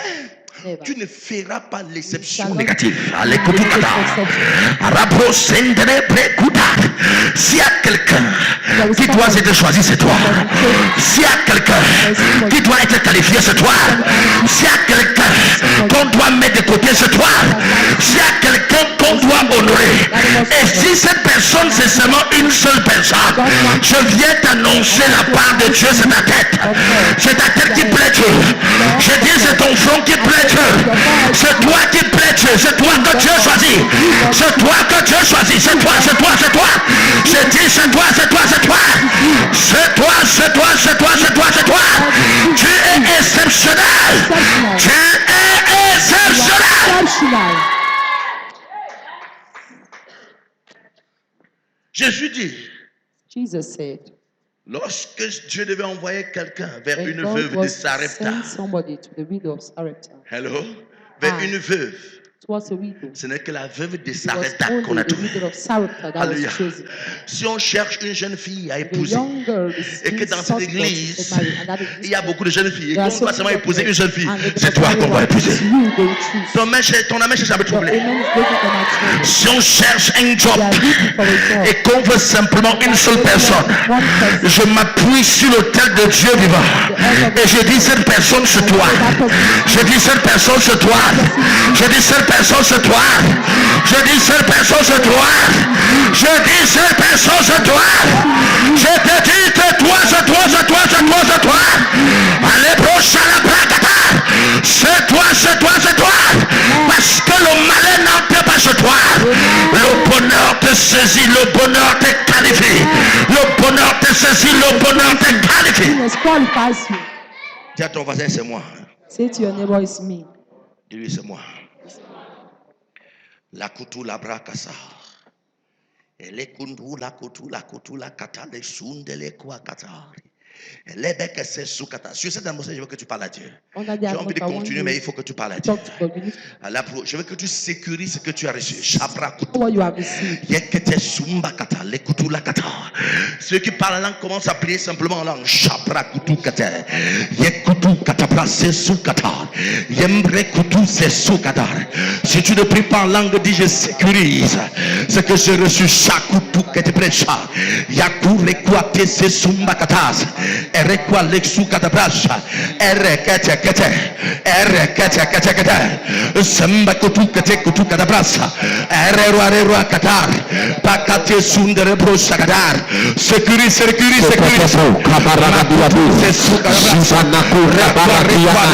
Never. Tu ne feras pas l'exception Shall négative. not- Allez, écoute tout S'il y a quelqu'un qui doit être choisi, c'est toi. S'il y a quelqu'un qui doit être qualifié, c'est toi. S'il y a quelqu'un qu'on doit mettre de côté, c'est toi. S'il y a quelqu'un qu'on doit honorer. Et si cette personne, c'est seulement une seule personne, je viens t'annoncer la part de Dieu, c'est ta tête. C'est ta tête qui plaît Dieu. Je dis, c'est ton front qui plaît Dieu. C'est toi qui plaît Dieu. C'est toi que Dieu choisit. C'est toi que Dieu choisit. C'est toi, c'est toi, c'est toi. Je dis, c'est toi, c'est toi, c'est toi. C'est toi, c'est toi, c'est toi, c'est toi, c'est toi. Tu es exceptionnel. Tu es exceptionnel. Jésus dit, Jesus said, lorsque Dieu devait envoyer quelqu'un vers when une God veuve de was Sarepta, sent somebody to the widow of Sarepta, hello, vers une veuve, towards a widow. ce n'est que la veuve de It was Sarepta only qu'on a the trouvé. widow of Sarepta that Alléluia. was chosen. Si on cherche une jeune fille à The épouser, young girl is et que being dans sought cette for to église, get married, and that is il y a beaucoup de jeunes filles, et There qu'on are so doit seulement many épouser une jeune fille, and they c'est can toi marry qu'on va one. épouser. It's you they will choose. Ton amèche est jamais Your troublé. amen is breaking the match. Si on cherche un job They are looking for a job. et qu'on veut simplement une seule personne, One person. je m'appuie sur l'autel de Dieu vivant. Et je dis cette personne c'est toi. Je dis cette personne c'est toi. Je dis cette personne c'est toi. Je dis cette personne c'est toi. Je dis cette personne c'est toi. Je te dis que toi c'est toi, c'est toi, c'est toi, c'est toi. Allez prochain la placata. C'est toi, c'est toi, c'est toi. Parce que le malin n'entre pas chez toi. saisit, le bonheur te qualifie. Le bonheur te saisit, le bonheur te qualifie. Dis à ton voisin, c'est moi. Say to your neighbor, it's me. Dis-lui, c'est moi. La coutou la bracassa. Et les kundu la coutou la kata les sunde les quoi kata. Sur cette atmosphère, je veux que tu parles à Dieu. J'ai envie de continuer, mais il faut que tu parles à Dieu. Je veux que tu sécurises ce que tu as reçu. Ceux qui parlent en langue commencent à prier simplement en langue. Si tu ne pries pas en langue, dis je sécurise ce que j'ai reçu. Erekwa leksu katabrasha erekete samba kutu katabrasa ererwa katar pakate sundere brosha kadar sécurise kabara diabu susana kura baradia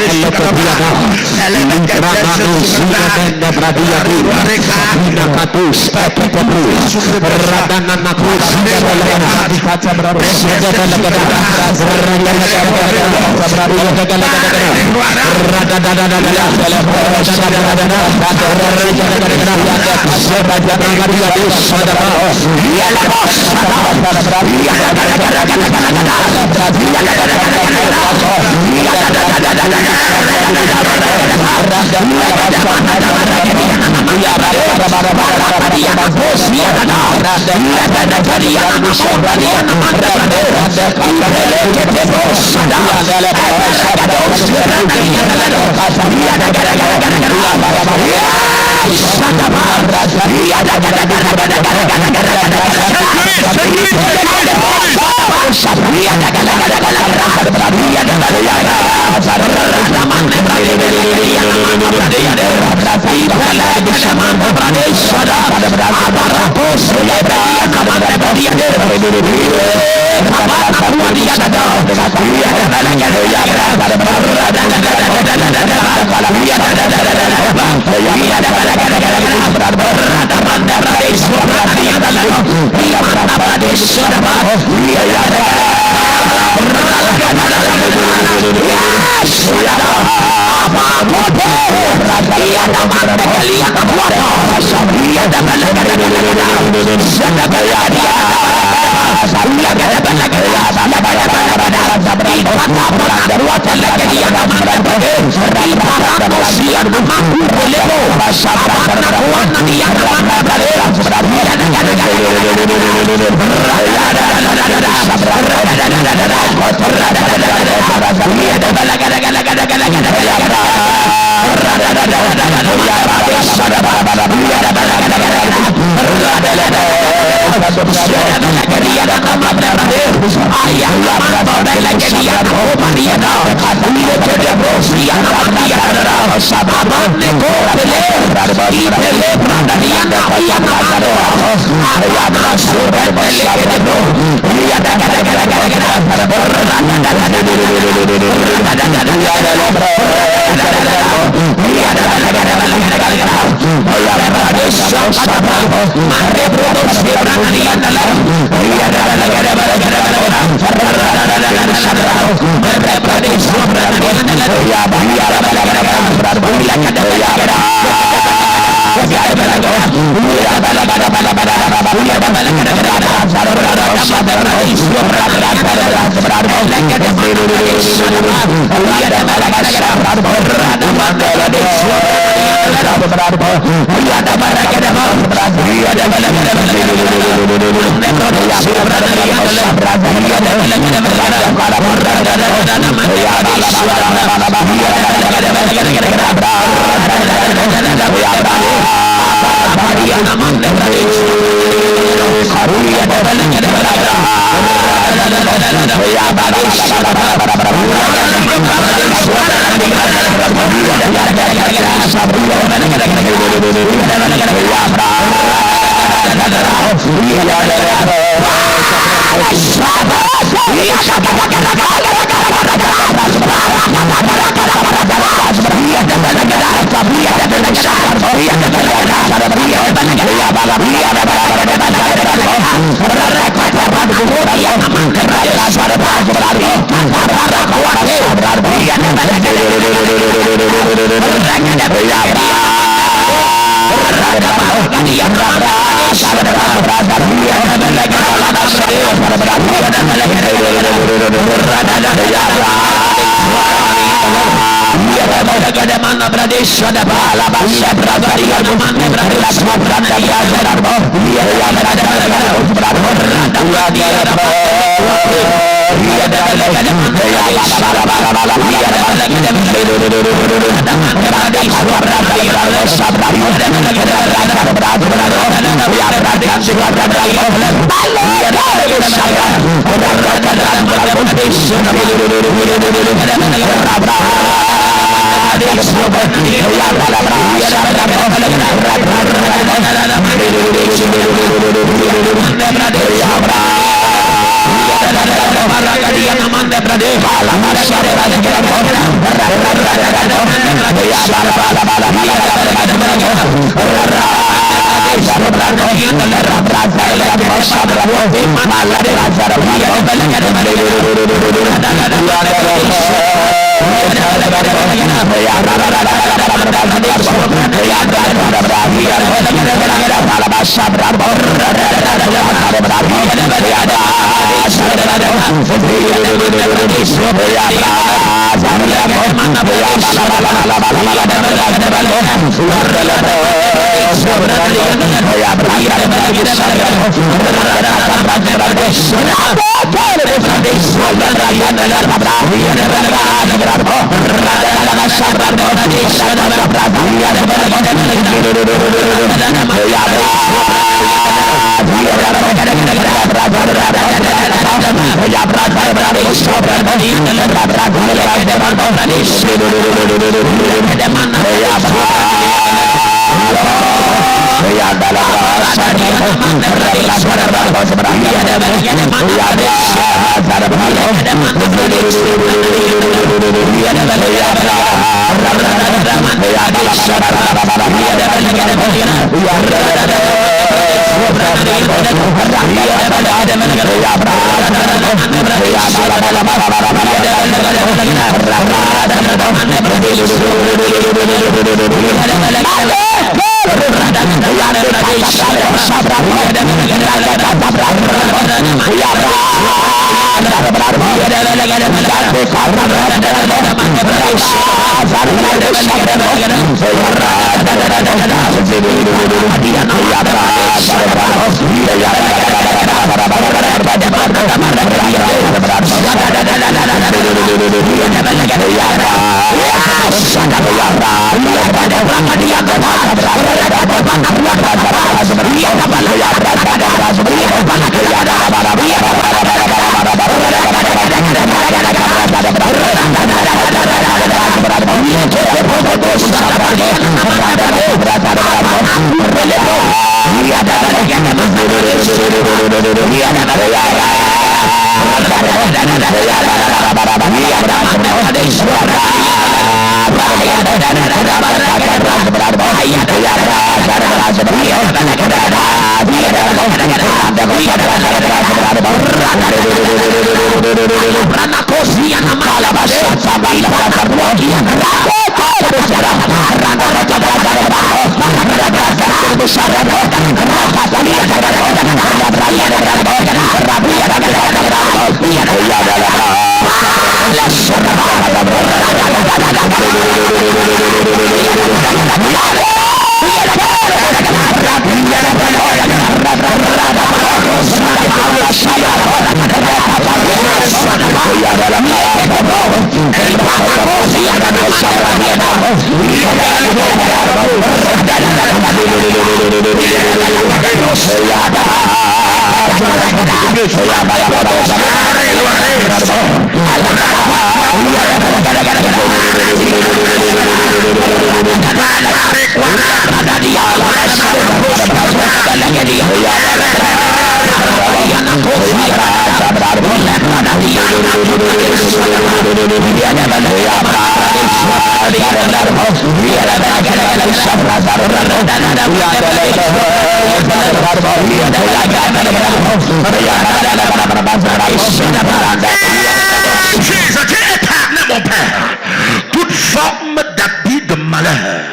Toute forme d'habit de malheur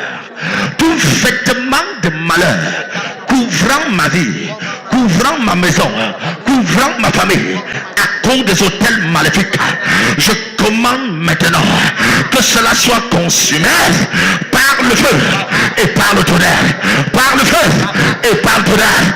malheur, couvrant ma vie, couvrant ma maison, couvrant ma famille, à cause des hôtels maléfiques. Je commande maintenant que cela soit consumé par le feu et par le tonnerre, par le feu et par le tonnerre.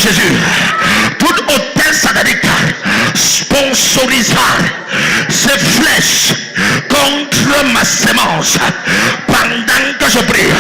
Jésus, tout hôtel satanique sponsorisera ces flèches contre ma sémence pendant que je prie.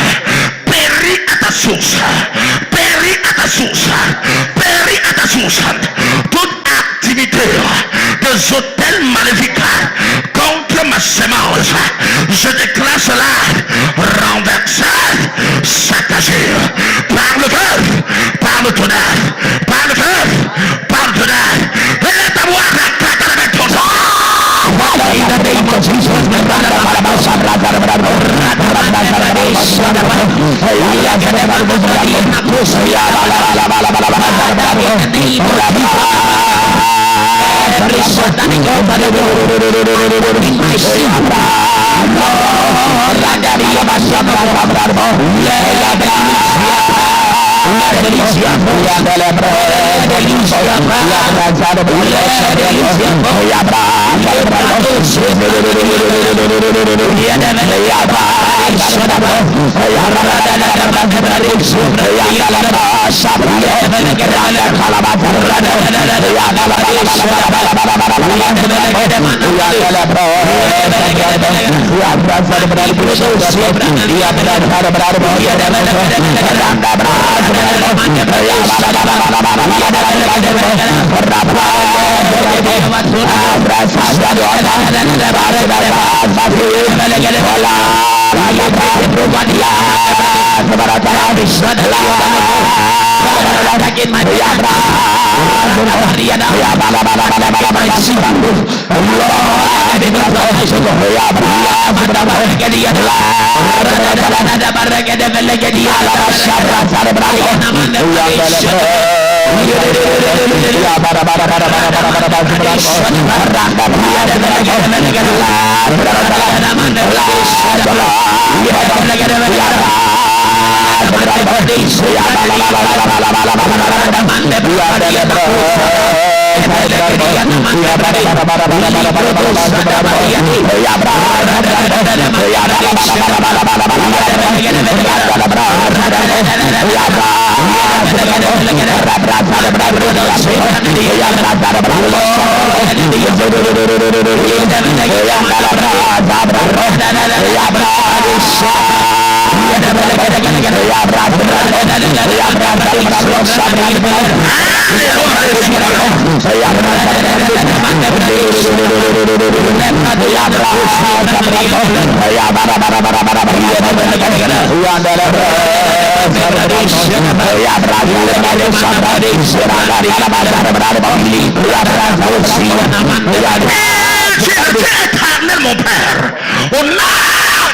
Éternel mon Père, au nom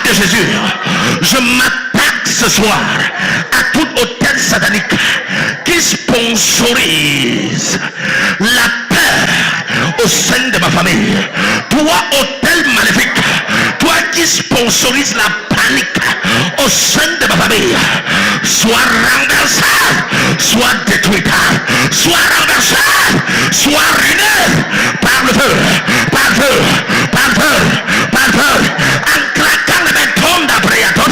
de Jésus, je m'attaque ce soir à tout hôtel satanique qui sponsorise la peur au sein de ma famille. Toi, hôtel maléfique, toi qui sponsorise la panique au sein de ma famille, soit renversé, soit détruit, soit renversé, soit ruiné par le feu, par le feu, par le feu, par le feu, en claquant le béton d'après à ton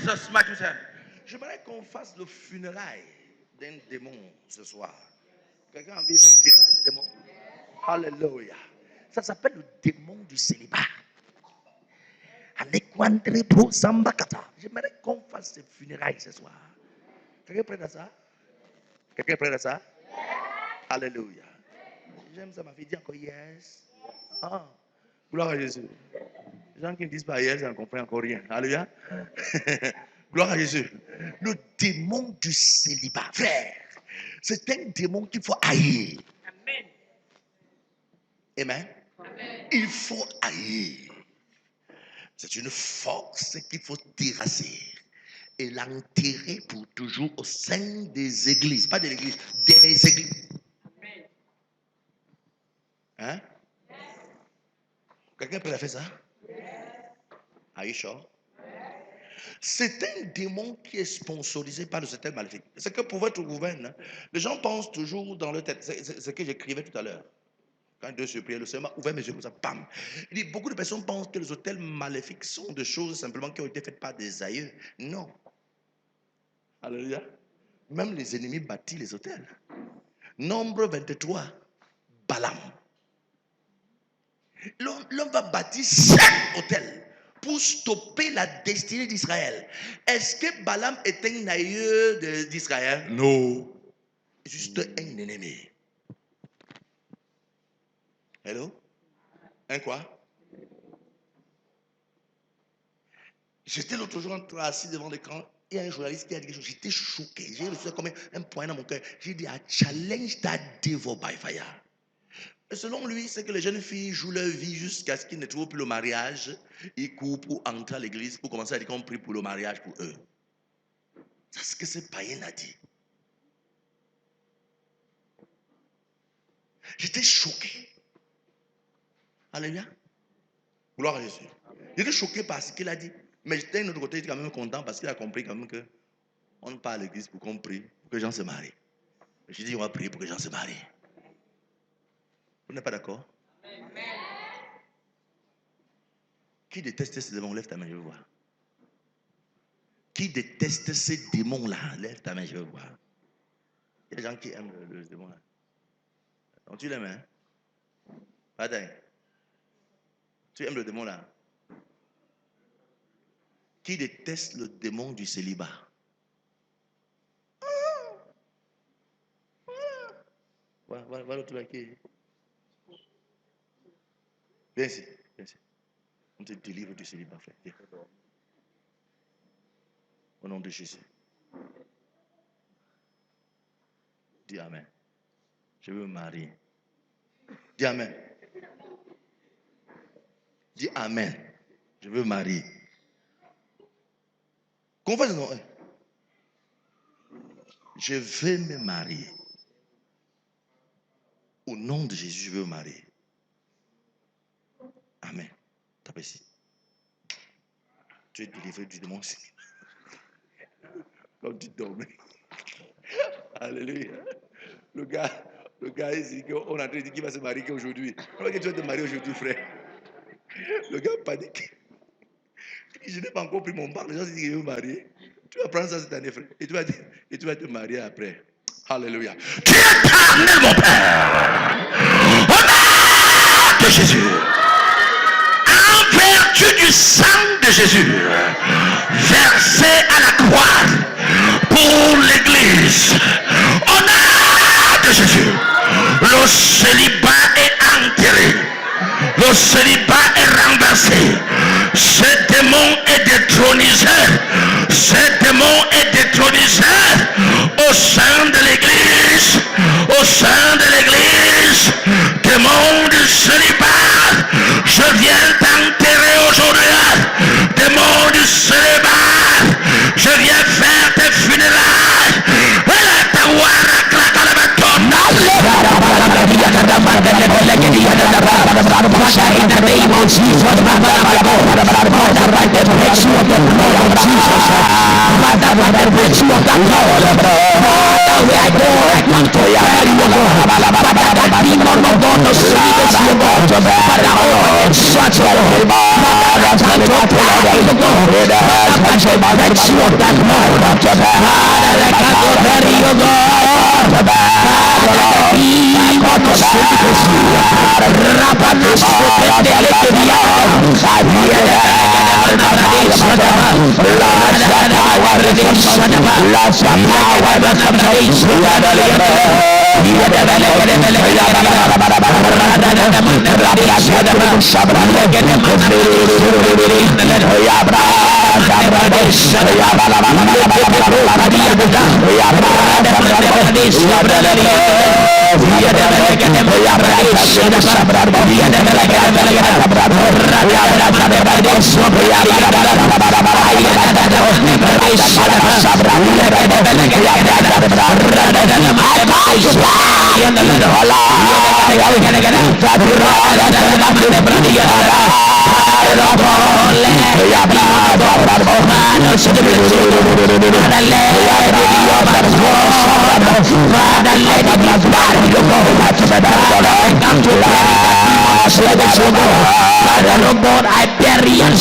Jesus, my God. J'aimerais qu'on fasse le funérail d'un démon ce soir. Quelqu'un a envie de se funérail d'un démon? Alléluia. Ça s'appelle le démon du célibat. J'aimerais qu'on fasse ce funérail ce soir. Quelqu'un est prêt à ça? Quelqu'un est prêt à ça? Alléluia. J'aime ça, ma fille. Dis encore yes. Ah, gloire à Jésus. Les gens qui ne disent pas yes, ils ne comprennent encore rien. Alléluia. Gloire à Jésus. Le démon du célibat, frère, c'est un démon qu'il faut haïr. Amen. Amen. Il faut haïr. C'est une force qu'il faut terrasser et l'enterrer pour toujours au sein des églises. Pas de l'église, des églises. Hein? Quelqu'un peut faire ça? Are you sure? C'est un démon qui est sponsorisé par le système maléfique. C'est que pour votre gouvernement, les gens pensent toujours dans leur tête. C'est ce que j'écrivais tout à l'heure. Quand Dieu se prie, le Seigneur m'a ouvert mes yeux comme ça, bam. Il dit, beaucoup de personnes pensent que les hôtels maléfiques sont des choses simplement qui ont été faites par des aïeux. Non. Alléluia. Même les ennemis bâtissent les hôtels. Nombre 23, Balaam. L'homme va bâtir 5 hôtels pour stopper la destinée d'Israël. Est-ce que Balaam est un aïeux d'Israël? Non. Juste un ennemi. Hello? Un quoi? J'étais l'autre jour assis devant l'écran. Il y a un journaliste qui a dit quelque chose. J'étais choqué. J'ai reçu comme un point dans mon cœur. J'ai dit, I challenge that devil by fire. Et selon lui, c'est que les jeunes filles jouent leur vie jusqu'à ce qu'ils ne trouvent plus le mariage. Ils courent pour entrer à l'église pour commencer à dire qu'on prie pour le mariage pour eux. C'est ce que ce païen a dit. J'étais choqué. Alléluia. Gloire à Jésus. J'étais choqué par ce qu'il a dit. Mais j'étais d'un autre côté, j'étais quand même content parce qu'il a compris quand même qu'on ne parle à l'église pour qu'on prie, pour que les gens se marient. J'ai dit, on va prier pour que les gens se marient. Vous n'êtes pas d'accord? Qui déteste ces démons? Lève ta main, je veux voir. Qui déteste ces démons-là? Lève ta main, je veux voir. Il y a des gens qui aiment le démon là. Donc tu l'aimes, hein? Attends. Tu aimes le démon là? Qui déteste le démon du célibat? Voilà l'autre là qui est. Viens ici, viens ici. On te délivre du célibat, frère. Viens. Au nom de Jésus. Dis Amen. Je veux me marier. Dis Amen. Dis Amen. Je veux me marier. Qu'on fasse non. Je vais me marier. Au nom de Jésus, je veux me marier. Amen. Tape ici. Tu es délivré du démon. Comme tu dormais. Alléluia. Le gars ici, on a en train de dire qu'il va se marier aujourd'hui. Comment est-ce que tu vas te marier aujourd'hui, frère? Le gars panique. Je n'ai pas encore pris mon bac. Les gens disent qu'il veut me marier. Tu vas prendre ça cette année, frère. Et tu vas te marier après. Alléluia. Tu es éternel, mon Père. Au nom de Jésus. En vertu du sang de Jésus, versé à la croix pour l'Église. Au nom de Jésus. Le célibat est enterré. Le célibat est renversé. Ce démon est détronisé. Ce démon est détronisé au sein de l'église. Au sein de l'église. Démon du célibat, je viens t'enterrer aujourd'hui. Démon du célibat, je viens faire tes funérailles. In the name of Jesus, by the virtue of the blood of Jesus, by the virtue of the blood, we are going to tell you, that demon of God, the spirit of God, Father, oh, such a I bury and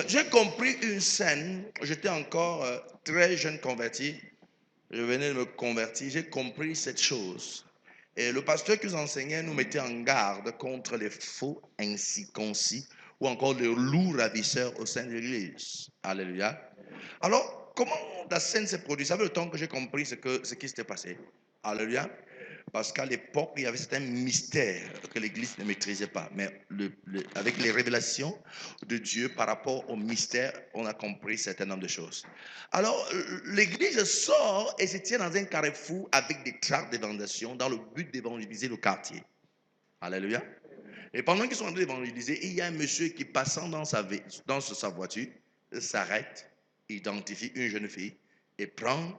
j'ai compris une scène. J'étais encore très jeune converti. Je venais de me convertir. J'ai compris cette chose. Et le pasteur qui nous enseignait nous mettait en garde contre les faux incirconcis ou encore les loups ravisseurs au sein de l'église. Alléluia. Alors, comment la scène s'est produite? Ça fait le temps que j'ai compris ce qui s'était passé. Alléluia. Parce qu'à l'époque, il y avait certains mystères que l'Église ne maîtrisait pas. Mais avec les révélations de Dieu par rapport aux mystères, on a compris un certain nombre de choses. Alors, l'Église sort et se tient dans un carrefour avec des tracts d'évangélisation dans le but d'évangéliser le quartier. Alléluia. Et pendant qu'ils sont en train d'évangéliser, il y a un monsieur qui, passant dans sa voiture, s'arrête, identifie une jeune fille et prend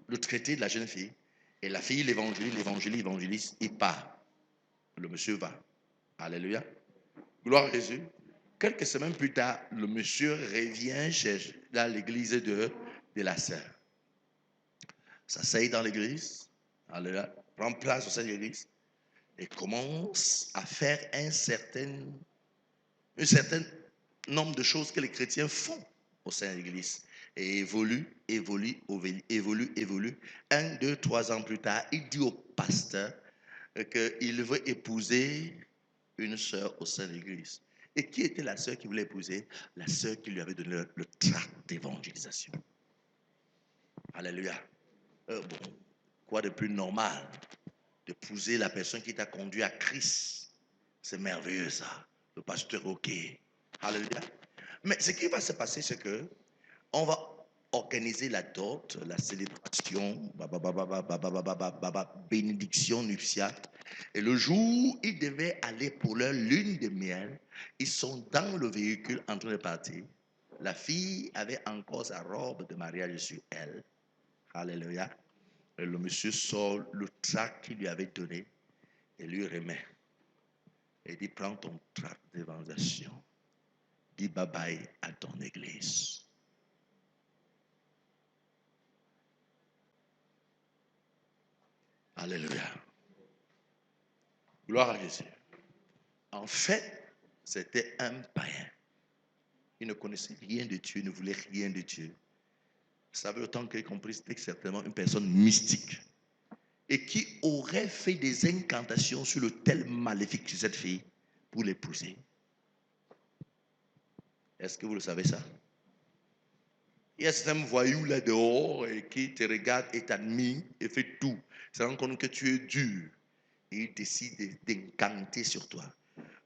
le traité de la jeune fille. Et la fille l'évangélise, il part. Le monsieur va. Alléluia. Gloire à Jésus. Quelques semaines plus tard, le monsieur revient dans l'église de la sœur. S'assied dans l'église. Alléluia. Prend place au sein de l'église. Et commence à faire un certain nombre de choses que les chrétiens font au sein de l'église. Et évolue. 1, 2, 3 ans plus tard, il dit au pasteur qu'il veut épouser une sœur au sein de l'église. Et qui était la sœur qu'il voulait épouser? La sœur qui lui avait donné le tract d'évangélisation. Alléluia. Quoi de plus normal d'épouser la personne qui t'a conduit à Christ? C'est merveilleux ça. Le pasteur, ok. Alléluia. Mais ce qui va se passer, c'est que on va organiser la dot, la célébration, bénédiction nuptiale. Et le jour où ils devaient aller pour leur lune de miel, ils sont dans le véhicule en train de partir. La fille avait encore sa robe de mariage sur elle. Alléluia. Et le monsieur sort le tract qu'il lui avait donné et lui remet. Et dit, prends ton tract d'évangélisation. Dis bye bye à ton église. Alléluia. Gloire à Jésus. En fait, c'était un païen. Il ne connaissait rien de Dieu, ne voulait rien de Dieu. Ça veut autant qu'il ait compris, c'était certainement une personne mystique. et qui aurait fait des incantations sur le tel maléfique sur cette fille pour l'épouser. Est-ce que vous le savez ça? Il y a certains voyous là dehors et qui te regardent et t'admirent et fait tout. Ça rend compte que tu es dur. Et il décide d'incanter sur toi.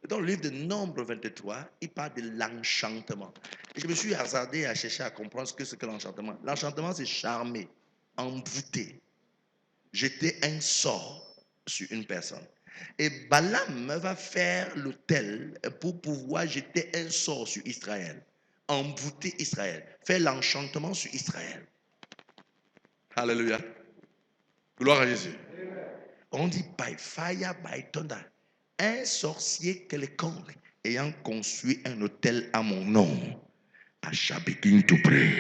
Dans le livre de Nombre 23, il parle de l'enchantement. Et je me suis hasardé à chercher à comprendre ce que c'est que l'enchantement. L'enchantement, c'est charmer, envoûter, jeter un sort sur une personne. Et Balaam va faire l'autel pour pouvoir jeter un sort sur Israël, envoûter Israël, faire l'enchantement sur Israël. Alléluia. Gloire à Jésus. On dit by fire, by thunder. Un sorcier quelconque ayant construit un hôtel à mon nom, I shall begin to pray.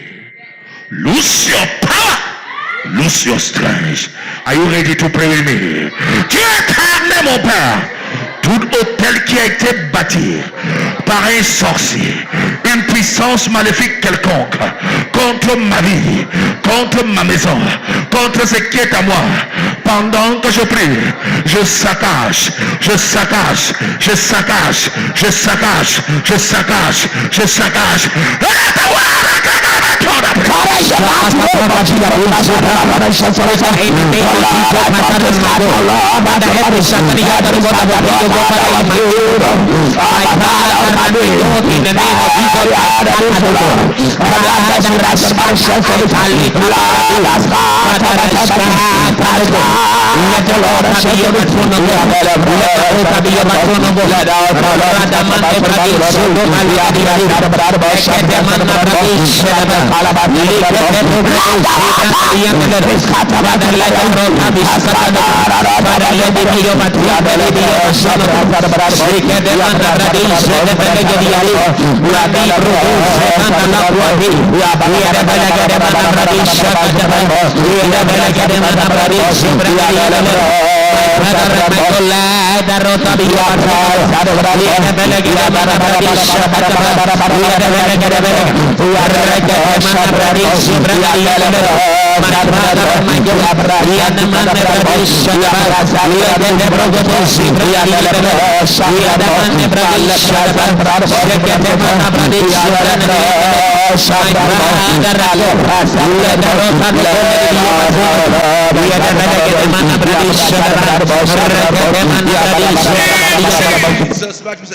Lose your power, lose your strength. Are you ready to pray with me? Dieu éternel, mon Père, tout hôtel qui a été bâti par un sorcier, une puissance maléfique quelconque, contre ma vie, contre ma maison, contre ce qui est à moi, pendant que je prie, je saccage, je saccage, je saccage, je saccage, je saccage, je saccage.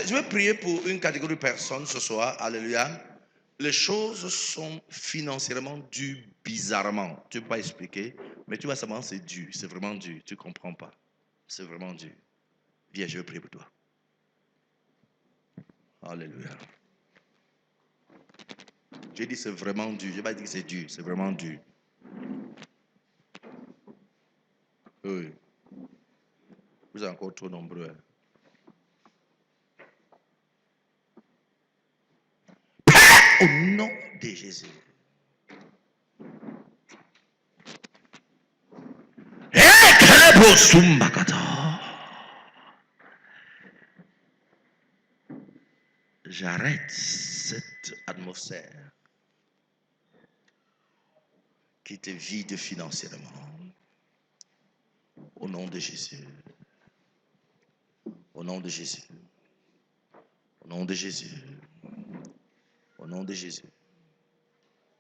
Je vais prier pour une catégorie de personnes ce soir. Alléluia. Les choses sont financièrement dues bizarrement. Tu ne peux pas expliquer, mais tu vois seulement c'est dur. C'est vraiment dur. Tu ne comprends pas. C'est vraiment dur. Viens, je vais prier pour toi. Alléluia. J'ai dit c'est vraiment dur. Je n'ai pas dit que c'est dur. C'est vraiment dur. Oui. Vous êtes encore trop nombreux. Père, au nom de Jésus. J'arrête cette atmosphère qui te vide financièrement. Au nom de Jésus. Au nom de Jésus. Au nom de Jésus. Au nom de Jésus.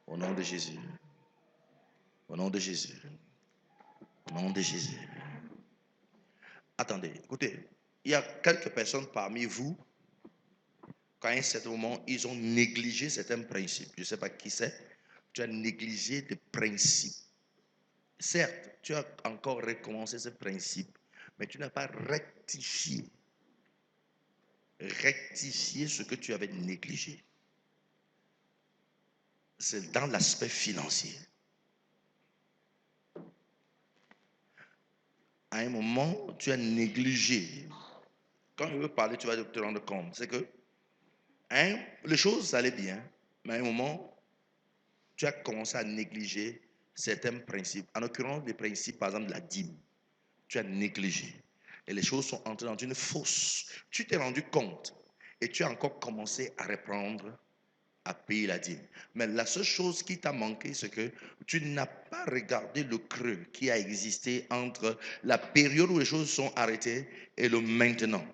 Au nom de Jésus. Au nom de Jésus. Au nom de Jésus. Attendez, écoutez, il y a quelques personnes parmi vous, qu'à un certain moment, ils ont négligé certains principes. Je ne sais pas qui c'est. Tu as négligé des principes. Certes, tu as encore recommencé ce principe, mais tu n'as pas rectifié ce que tu avais négligé. C'est dans l'aspect financier. À un moment, tu as négligé. Quand je veux parler, tu vas te rendre compte. C'est que les choses allaient bien, mais à un moment, tu as commencé à négliger certains principes. En l'occurrence, les principes, par exemple, de la dîme. Tu as négligé. Et les choses sont entrées dans une fosse. Tu t'es rendu compte et tu as encore commencé à reprendre à payer la dîme. Mais la seule chose qui t'a manqué, c'est que tu n'as pas regardé le creux qui a existé entre la période où les choses sont arrêtées et le maintenant,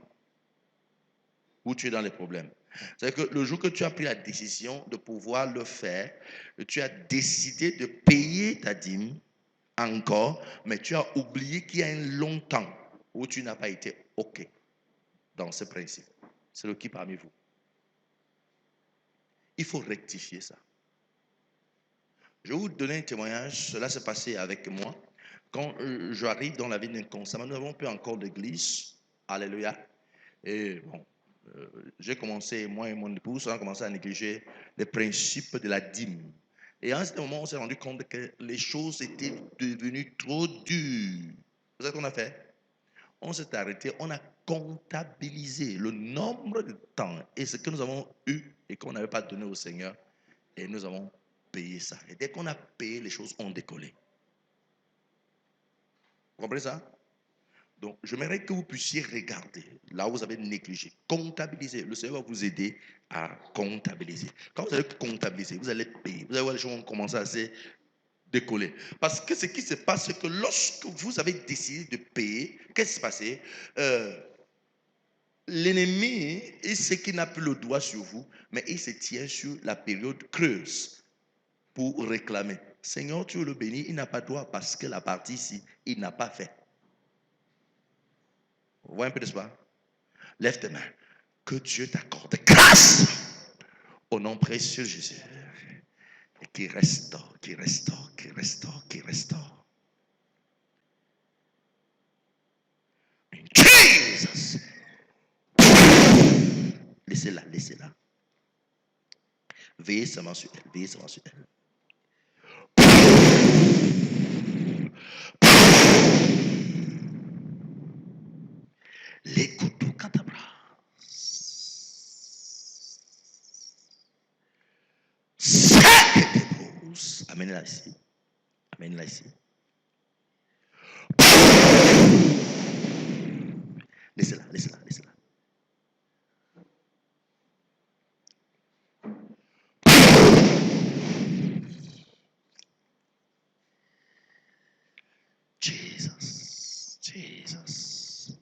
où tu es dans les problèmes. C'est-à-dire que le jour que tu as pris la décision de pouvoir le faire, tu as décidé de payer ta dîme encore, mais tu as oublié qu'il y a un long temps où tu n'as pas été OK dans ce principe. C'est le qui parmi vous? Il faut rectifier ça. Je vais vous donner un témoignage. Cela s'est passé avec moi. Quand j'arrive dans la ville d'un constamment, nous n'avons pas encore d'église. Alléluia. Et bon, j'ai commencé, moi et mon épouse, on a commencé à négliger les principes de la dîme. Et à ce moment, on s'est rendu compte que les choses étaient devenues trop dures. Vous savez ce qu'on a fait? On s'est arrêté, on a comptabilisé le nombre de temps et ce que nous avons eu et qu'on n'avait pas donné au Seigneur. Et nous avons payé ça. Et dès qu'on a payé, les choses ont décollé. Vous comprenez ça? Donc, j'aimerais que vous puissiez regarder là où vous avez négligé. Comptabiliser. Le Seigneur va vous aider à comptabiliser. Quand vous allez comptabiliser, vous allez payer. Vous allez voir les choses vont commencer à se décoller. Parce que ce qui se passe, c'est que lorsque vous avez décidé de payer, qu'est-ce qui s'est passé? L'ennemi, il sait qu'il n'a plus le doigt sur vous, mais il se tient sur la période creuse pour réclamer. Seigneur, tu le bénis, il n'a pas droit parce que la partie ici, il n'a pas fait. Vous voyez un peu de ça? Lève tes mains. Que Dieu t'accorde grâce au nom précieux de Jésus. Et qui restaure, qui restaure, qui restaure, qui restaure. Jesus. Laissez-la, laissez-la. Veillez seulement sur elle, veillez seulement sur elle. Les couteaux catabra. Amène-la ici. Amène-la ici. Laissez-la, laissez-la, laissez-la. Jesus, Jesus.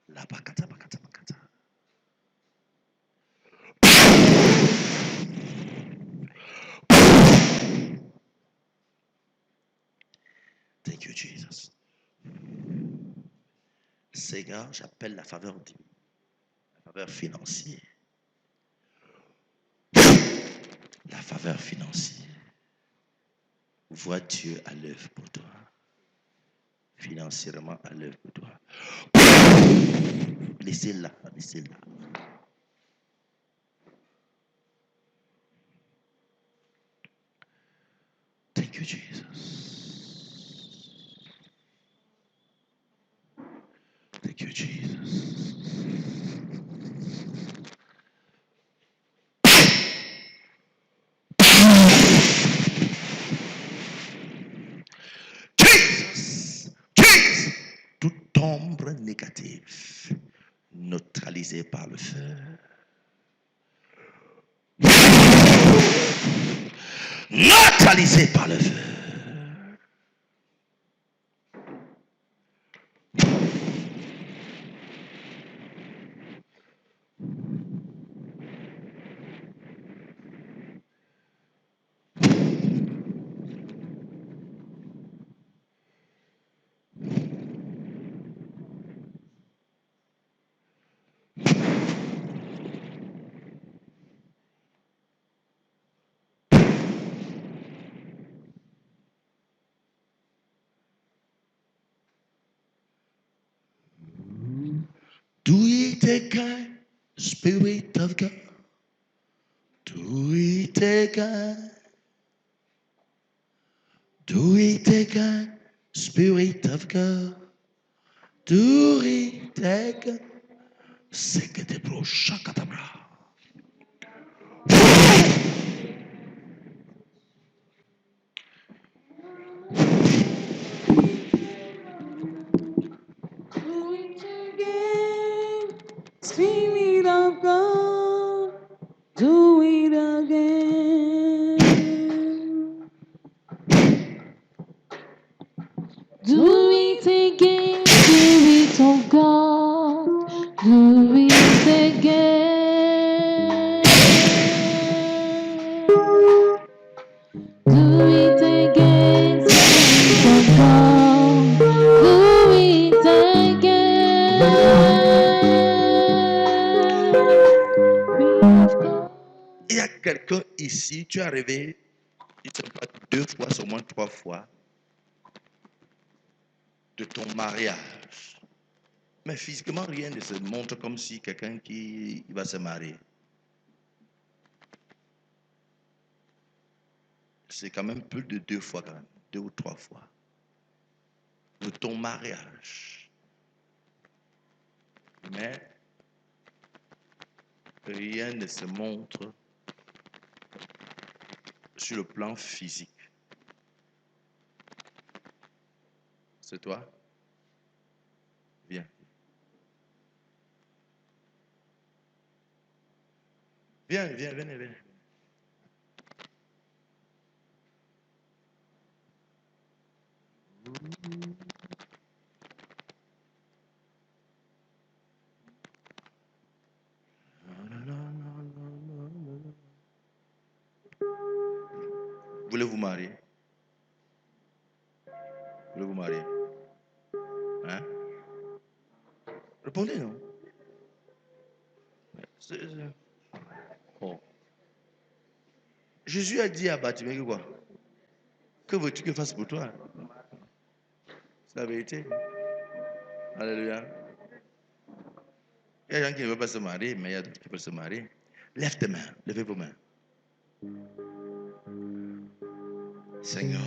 La bakata, bakata, bakata. Thank you, Jesus. Seigneur, j'appelle la faveur divine, la faveur financière. La faveur financière. Vois Dieu à l'œuvre pour toi. Financièrement à l'œuvre pour toi. Laissez-la, laissez-la. Thank you, Jesus. Thank you, Jesus. Jesus. Jesus. Toute ombre négative neutralisée par le feu. Neutralisée par le feu. Do it again, Spirit of God. Do it again. Do it again, Spirit of God. Do it again. Sekete bro shakatabra. Spirit of God, do it again. Do it again, Spirit of God, do it again. Do it again, Spirit of God, do it again. Il y a quelqu'un ici, tu es arrivé, il ne pas 2 fois, seulement 3 fois, de ton mariage. Mais physiquement, rien ne se montre comme si quelqu'un qui va se marier. C'est quand même plus de 2 fois, quand même, 2 ou 3 fois, de ton mariage. Mais rien ne se montre sur le plan physique. C'est toi? Viens. Viens. Voulez-vous marier? Voulez-vous marier? Hein? Répondez, non? Oh. Jésus a dit à Bartimée que quoi? Que veux-tu que fasse pour toi? C'est la vérité. Alléluia. Il y a des gens qui ne veulent pas se marier, mais il y a d'autres qui veulent se marier. Lève tes mains, levez vos mains. Seigneur,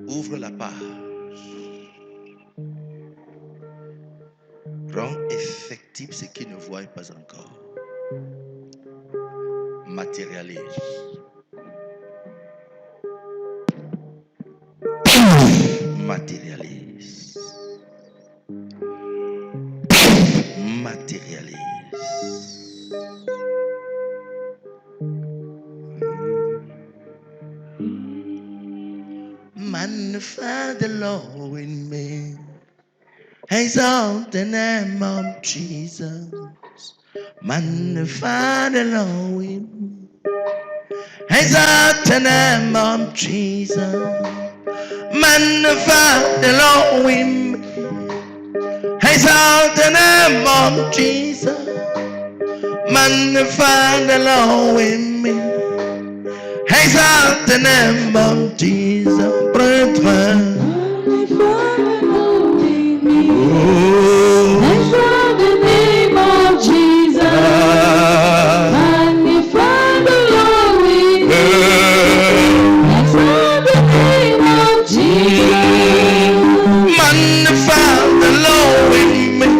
ouvre la page. Rends effectif ce qui ne voit pas encore. Matérialise. Matérialise. Matérialise. Magnify the Lord in me. Exalt the name of Jesus. Magnify the Lord in me. Exalt the name of Jesus. Magnify the Lord in me. Exalt the name of Jesus. Magnify the Lord in me. Exalt the name of Jesus. Brethren. Magnify the Lord in me. Exalt the name of Jesus. Magnify the Lord in me. Exalt the name of Jesus. Magnify the Lord in me.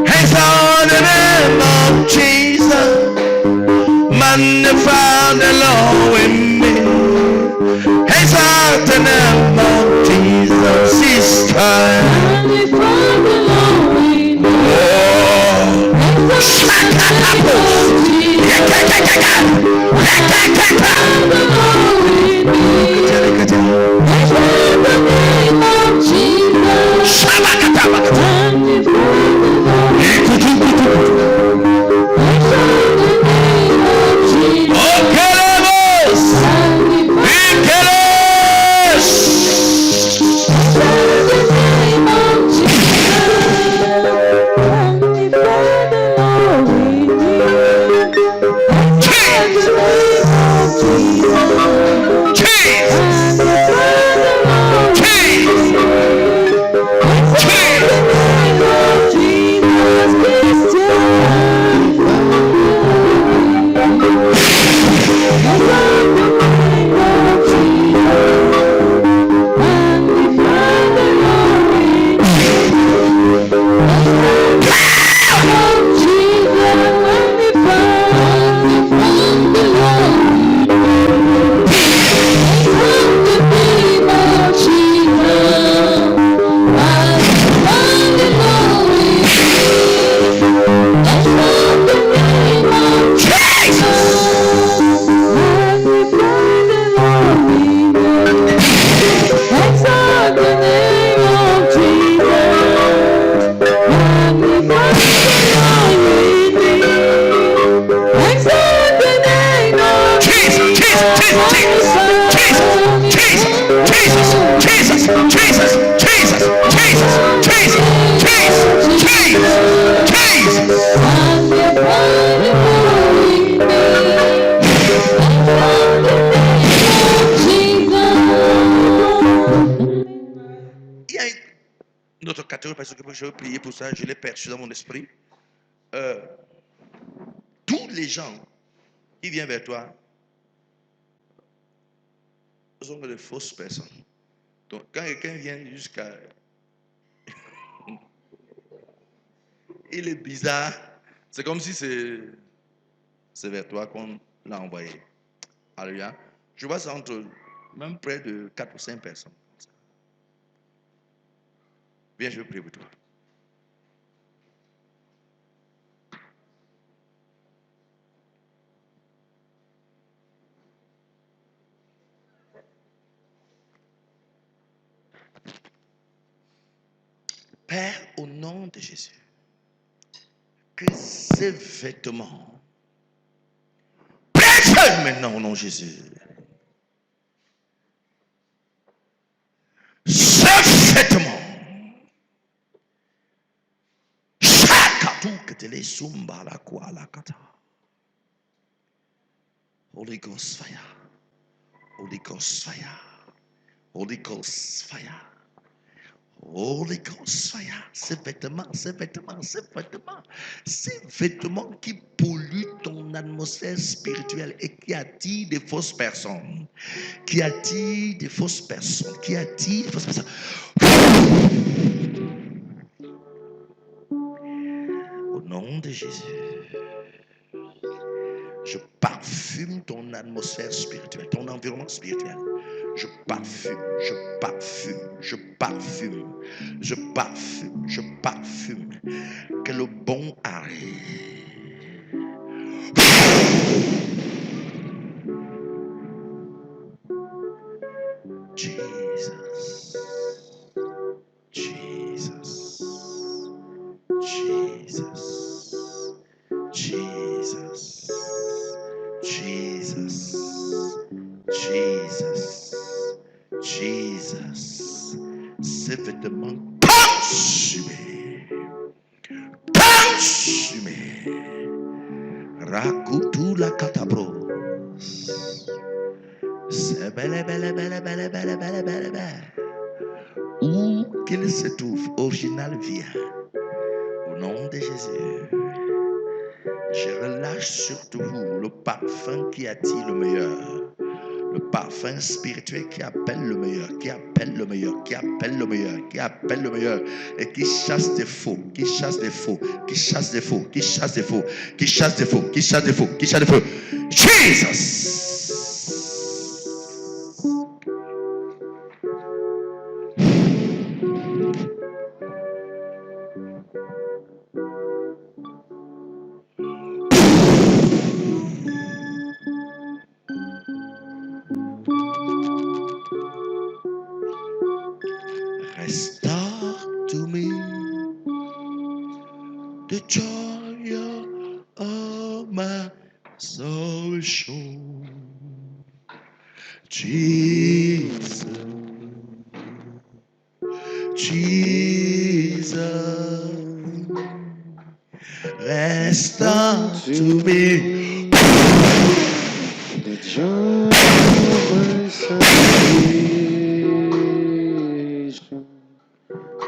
Exalt the name of Jesus. Magnify the Lord in me. Exalt the name of Jesus. Sister. Magnify the Lord in me. Exalt the name of Jesus. Magnify the Lord in me. Exalt the name of Jesus. Magnify the Lord. Exalt the name of Jesus. Oh, queremos! Y queremos! Exalt the name of Jesus. Magnify the Lord in me. Exalt the name of Jesus. Notre catégorie, parce que je vais prier pour ça, je l'ai perçu dans mon esprit. Tous les gens qui viennent vers toi sont de fausses personnes. Donc, quand quelqu'un vient jusqu'à... il est bizarre. C'est comme si c'est vers toi qu'on l'a envoyé. Alléluia. Je vois ça entre même près de 4 ou 5 personnes. Viens, je vais prier pour toi. Père, au nom de Jésus, que ces vêtements prêchent maintenant au nom de Jésus. Ces vêtements, Holy Ghost fire, Holy Ghost fire, Holy Ghost fire. Holy Ghost fire, ces vêtements qui polluent ton atmosphère spirituelle et qui attirent des fausses personnes, Au nom de Jésus, je parfume ton atmosphère spirituelle, ton environnement spirituel. Je parfume que le bon arrive. Jesus, Jesus, Jesus, Jesus, Jesus, Jesus, Jesus. Ces vêtements consumés. Rakutu la katabro. C'est belle. Où qu'il se trouve, original vient. Au nom de Jésus, je relâche sur vous le parfum qui attire le meilleur. Le parfum spirituel qui appelle le meilleur, et qui chasse des faux, Jesus! Restore to me the joy of my salvation. Jesus, restore to me the joy of my salvation.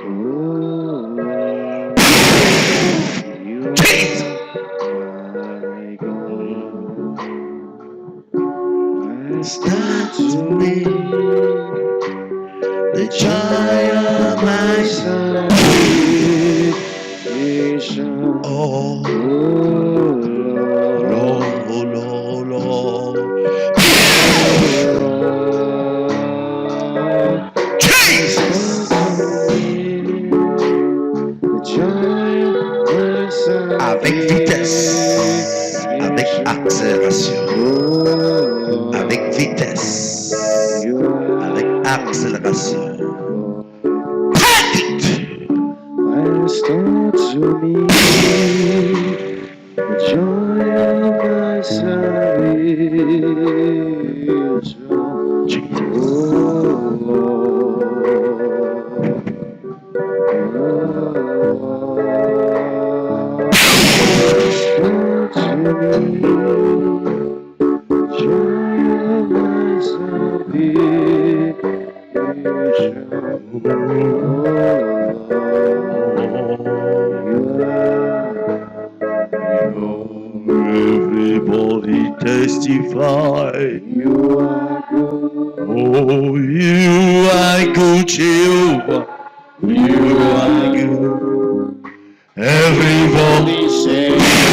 Oh, you are my God. Restore to me the joy of my salvation. Oh, Lord. Jesus! Avec vitesse, avec accélération, avec vitesse, avec accélération. Restore to me the joy of my salvation. Jesus. Oh, restore to me the joy of my salvation. Oh, testify. You are good. Oh, you are good, Jehovah. You are good. Everybody say.